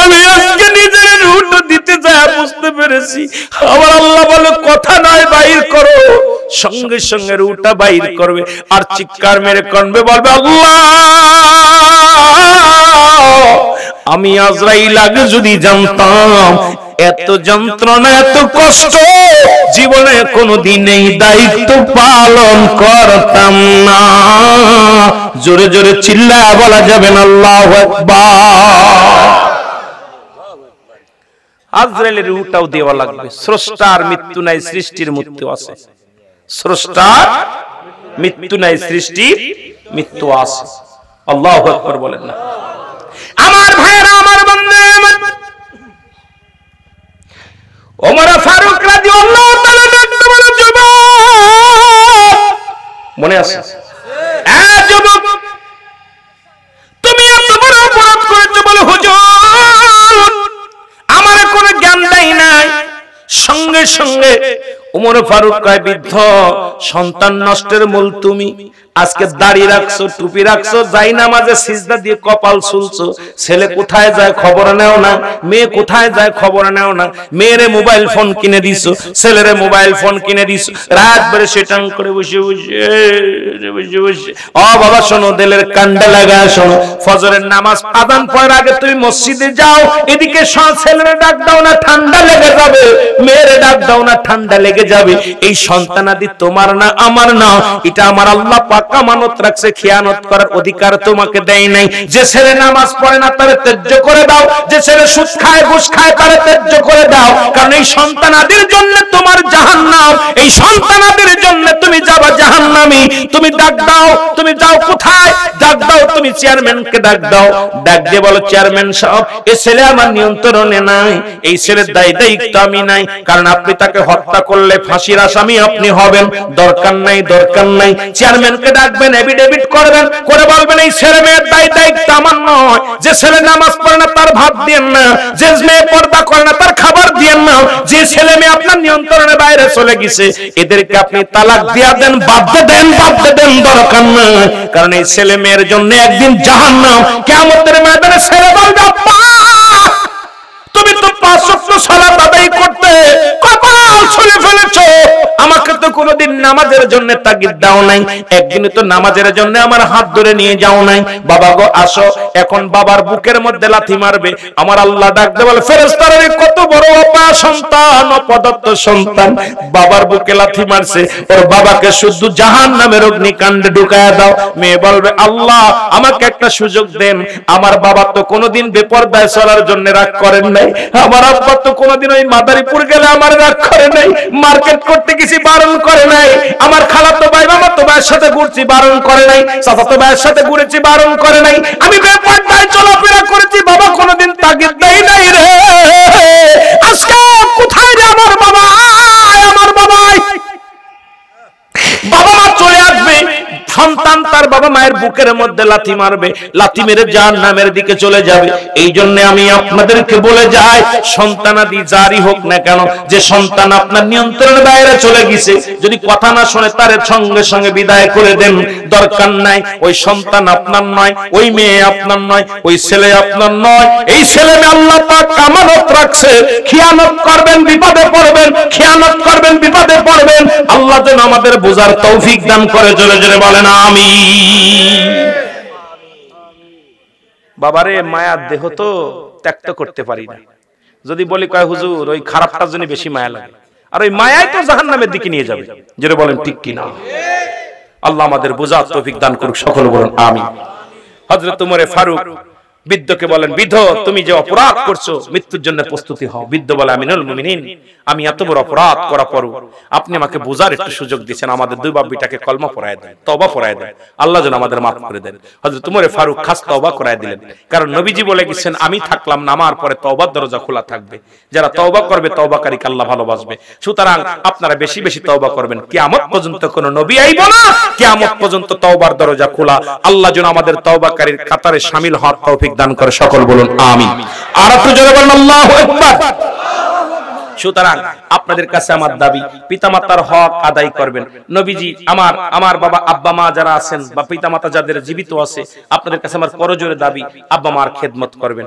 আমি আজকে নিজের রূহটা দিতে যায় বুঝতে পেরেছি। আমার আল্লাহ বলে কথা নয়, বাইর করো। সঙ্গে সঙ্গে রূহটা বাইর করবে, আর চিৎকার মেরে কানবে, বলবে আল্লাহ আমি আজরাইল আগে যদি জানতাম এত যন্ত্রণা এত কষ্ট জীবনে কোনোদিন এই দায়িত্ব পালন করতাম না। জোরে জোরে চিল্লায়া বলা যাবে না আল্লাহু আকবার। আজরাইলের রূহটাও দেওয়া লাগবে। স্রষ্টার মৃত্যু নাই, সৃষ্টির মৃত্যু আছে। স্রষ্টার মৃত্যু নাই, সৃষ্টির মৃত্যু আছে। আল্লাহু আকবার বলেন না। আমার ভাইরা, আমার বন্ধু, ওমর ফারুক রাদিয়াল্লাহু তাআলা ডাকতে বলে যুবক, মনে আছে? যুবক তুমি এত বড় অপরাধ করেছো। বলে হুজুর আমার কোনো জ্ঞান দেয় নাই। সঙ্গে সঙ্গে ওমর ফারুক কয় বৃদ্ধ সন্তান নষ্টের মূল তুমি। আজকে দাড়ি রাখছো, টুপি রাখছো, যাই নামাজে সিজদা দিয়ে কপাল ছুলছো। ছেলে কোথায় যায় খবর নেও না, মেয়ে কোথায় যায় খবর নেও না। মেয়েরে মোবাইল ফোন কিনে দিছো, ছেলেরে মোবাইল ফোন কিনে দিছো। রাত বেড়ে সেটাং করে বসে বসে বসে ও বাবা শোনো, দিলের কান্ডা লাগায় শোনো। ফজরের নামাজ আযান পড়ার আগে তুমি মসজিদে যাও, এদিকে ছেলেরে ডাক দাও না, ঠান্ডা লেগে যাবে। মেয়েরে ডাক দাও না, ঠান্ডা লেগে যাবে। এই সন্তানাদি তোমার না, আমার না। এটা আমার আল্লাহ পাক আমানত রাখছে, খিয়ানত করার অধিকার তোমাকে দেয় নাই। যে ছেলে নামাজ পড়ে না তারে ত্যায্য করে দাও, যে ছেলে সুদ খায় ঘুষ খায় তারে ত্যায্য করে দাও। কারণ এই সন্তানাদির জন্য তোমার জাহান্নাম, এই সন্তানাদির জন্য তুমি যাবা জাহান্নামী। তুমি ডাক দাও, তুমি যাও কোথায়? ডাক দাও, তুমি চেয়ারম্যানকে ডাক দাও। ডাক দিয়ে বলো চেয়ারম্যান সাহেব এই ছেলে আমার নিয়ন্ত্রণে নাই, এই ছেলের দায়িত্ব আমি নাই। কারণ আপনি তাকে হত্যা করলে ফাঁসির আসামি আপনি হবেন। দরকার নাই, দরকার নাই। চেয়ারম্যানকে ডাকবেন, এফিডেভিট করবেন, করে বলবেন এই ছেলে মেয়ের দায়িত্ব আমার নয়। যে ছেলে নামাজ পড়ে না তার ভাত দিয়েন না, যে মেয়ে পর্দা করে না তার খাবার দিয়েন না। যে ছেলে মেয়ে আপনার নিয়ন্ত্রণের বাইরে চলে গেছে এদেরকে আপনি তালাক দিয়া দেন, বাধ্য দেন, বাধ্য দেন, দরকার নাই। কারণ এই ছেলে মেয়ের জন্য একদিন জাহান্নাম। কিয়ামতের ময়দানে ছেলে বলবে আব্বা তুমি তো 5 ওয়াক্ত সালাত আদায় করতে কপাল ছুলে ফেলেছো, আমাকে তো কোনোদিন নামাজের জন্য তাগিদ দাও নাই, একদিন তো নামাজের জন্য আমার হাত ধরে নিয়ে যাও নাই। বাবা গো আসো, এখন বাবার বুকের মধ্যে লাথি মারবে। আমার আল্লাহ ডাক দে বলে, ফেরেশতারা কত বড় অপা সন্তান, অপদত্ত সন্তান, বাবার বুকে লাথি মারছে, ওর বাবাকে শুদ্ধ জাহান্নামের অগ্নিকাণ্ডে ঢুকায়া দাও। মেয়ে বলবে, আল্লাহ আমাকে একটা সুযোগ দেন, আমার বাবা তো কোনোদিন বেপরদায় চলার জন্য রাগ করেন নাই, আমার আব্বা তো কোনোদিন ওই মাদারীপুর গেলে আমার রাগ করে নাই, মার্কেট করতে গেছি বারণ করে নাই, আমার খালাতো ভাই মামাতো ভাইয়ের সাথে ঘুরছি বারণ করে নাই, চাচাতো ভাইয়ের সাথে ঘুরেছি বারণ করে নাই, আমি বেপরদায় চলাফেরা করেছি, বাবা কোনোদিন তাগিদ দেই নাই রে। আজকে কোথায় রে আমার বাবা? আমার বাবাই বাবা মা চলে আসবে, সন্তান তার বাবা মায়ের বুকের মধ্যে লাথি মারবে, লাথি মেরে জাহান্নামের দিকে চলে যাবে। এই জন্য আমি আপনাদেরকে বলে যাই, সন্তানাদি জারি হোক না কেন, যে সন্তান আপনার নিয়ন্ত্রণের বাইরে চলে গেছে, যদি কথা না শুনে তার সঙ্গে সঙ্গে বিদায় করে দেন, দরকার নাই। ওই সন্তান আপনার নয়, ওই মেয়ে আপনার নয়, ওই ছেলে আপনার নয়। এই ছেলে মেয়ে আল্লাহ পাক আমানত রাখছে, খিয়ানত করবেন বিপদে পড়বেন, খিয়ানত করবেন বিপদে পড়বেন। আল্লাহ যেন আমাদের বোঝার তৌফিক দান করে। জোরে জোরে বলেন আমিন। বাবারে মায়ার দেহ তো ত্যাগ করতে পারি না, যদি বলি কয় হুজুর ওই খারাপটার জন্য বেশি মায়া লাগে, আর ওই মায়াই তো জাহান্নামের দিকে নিয়ে যাবে। জোরে বলেন ঠিক কি না? আল্লাহ আমাদের বোঝার তৌফিক দান করুক, সকলে বলেন আমিন। হযরত ওমর ফারুক বৃদ্ধকে বলেন, বৃদ্ধ তুমি যে অপরাধ করছো, মৃত্যুর জন্য প্রস্তুতি হও। বৃদ্ধ বলে, আমিনুল মুমিনিন, আমি এত বড় অপরাধ করা পরও আপনি আমাকে বোঝার একটু সুযোগ দিয়েছেন, আমাদের দুই বাপ বেটাকে কলমা পড়ায় দেন, তওবা পড়ায় দেন, আল্লাহ যেন আমাদের মাফ করে দেন। হযরত ওমর ফারুক খাস তওবা করায় দিলেন, কারণ নবীজি বলে গেছেন, আমি থাকলাম না, আমার পরে তওবার দরজা খোলা থাকবে, যারা তওবা করবে তওবাকারীকে আল্লাহ ভালোবাসবে। সুতরাং আপনারা বেশি বেশি তওবা করবেন, কিয়ামত পর্যন্ত কোনো নবী আইব না, কিয়ামত পর্যন্ত তওবার দরজা খোলা। আল্লাহ যেন আমাদের তওবাকারীর কাতারে শামিল হওয়ার তৌফিক দান করে, সকল বলুন আমিন। আর একটু জোরে বলুন আল্লাহু আকবার। সুতরাং আপনাদের কাছে আমার দাবি, পিতামাতার হক আদায় করবেন। নবীজি আমার বাবা আব্বা মা যারা আছেন বা পিতামাতা যাদের জীবিত আছে, আপনাদের কাছে আমার করজোরে দাবি, আব্বা মার খেদমত করবেন।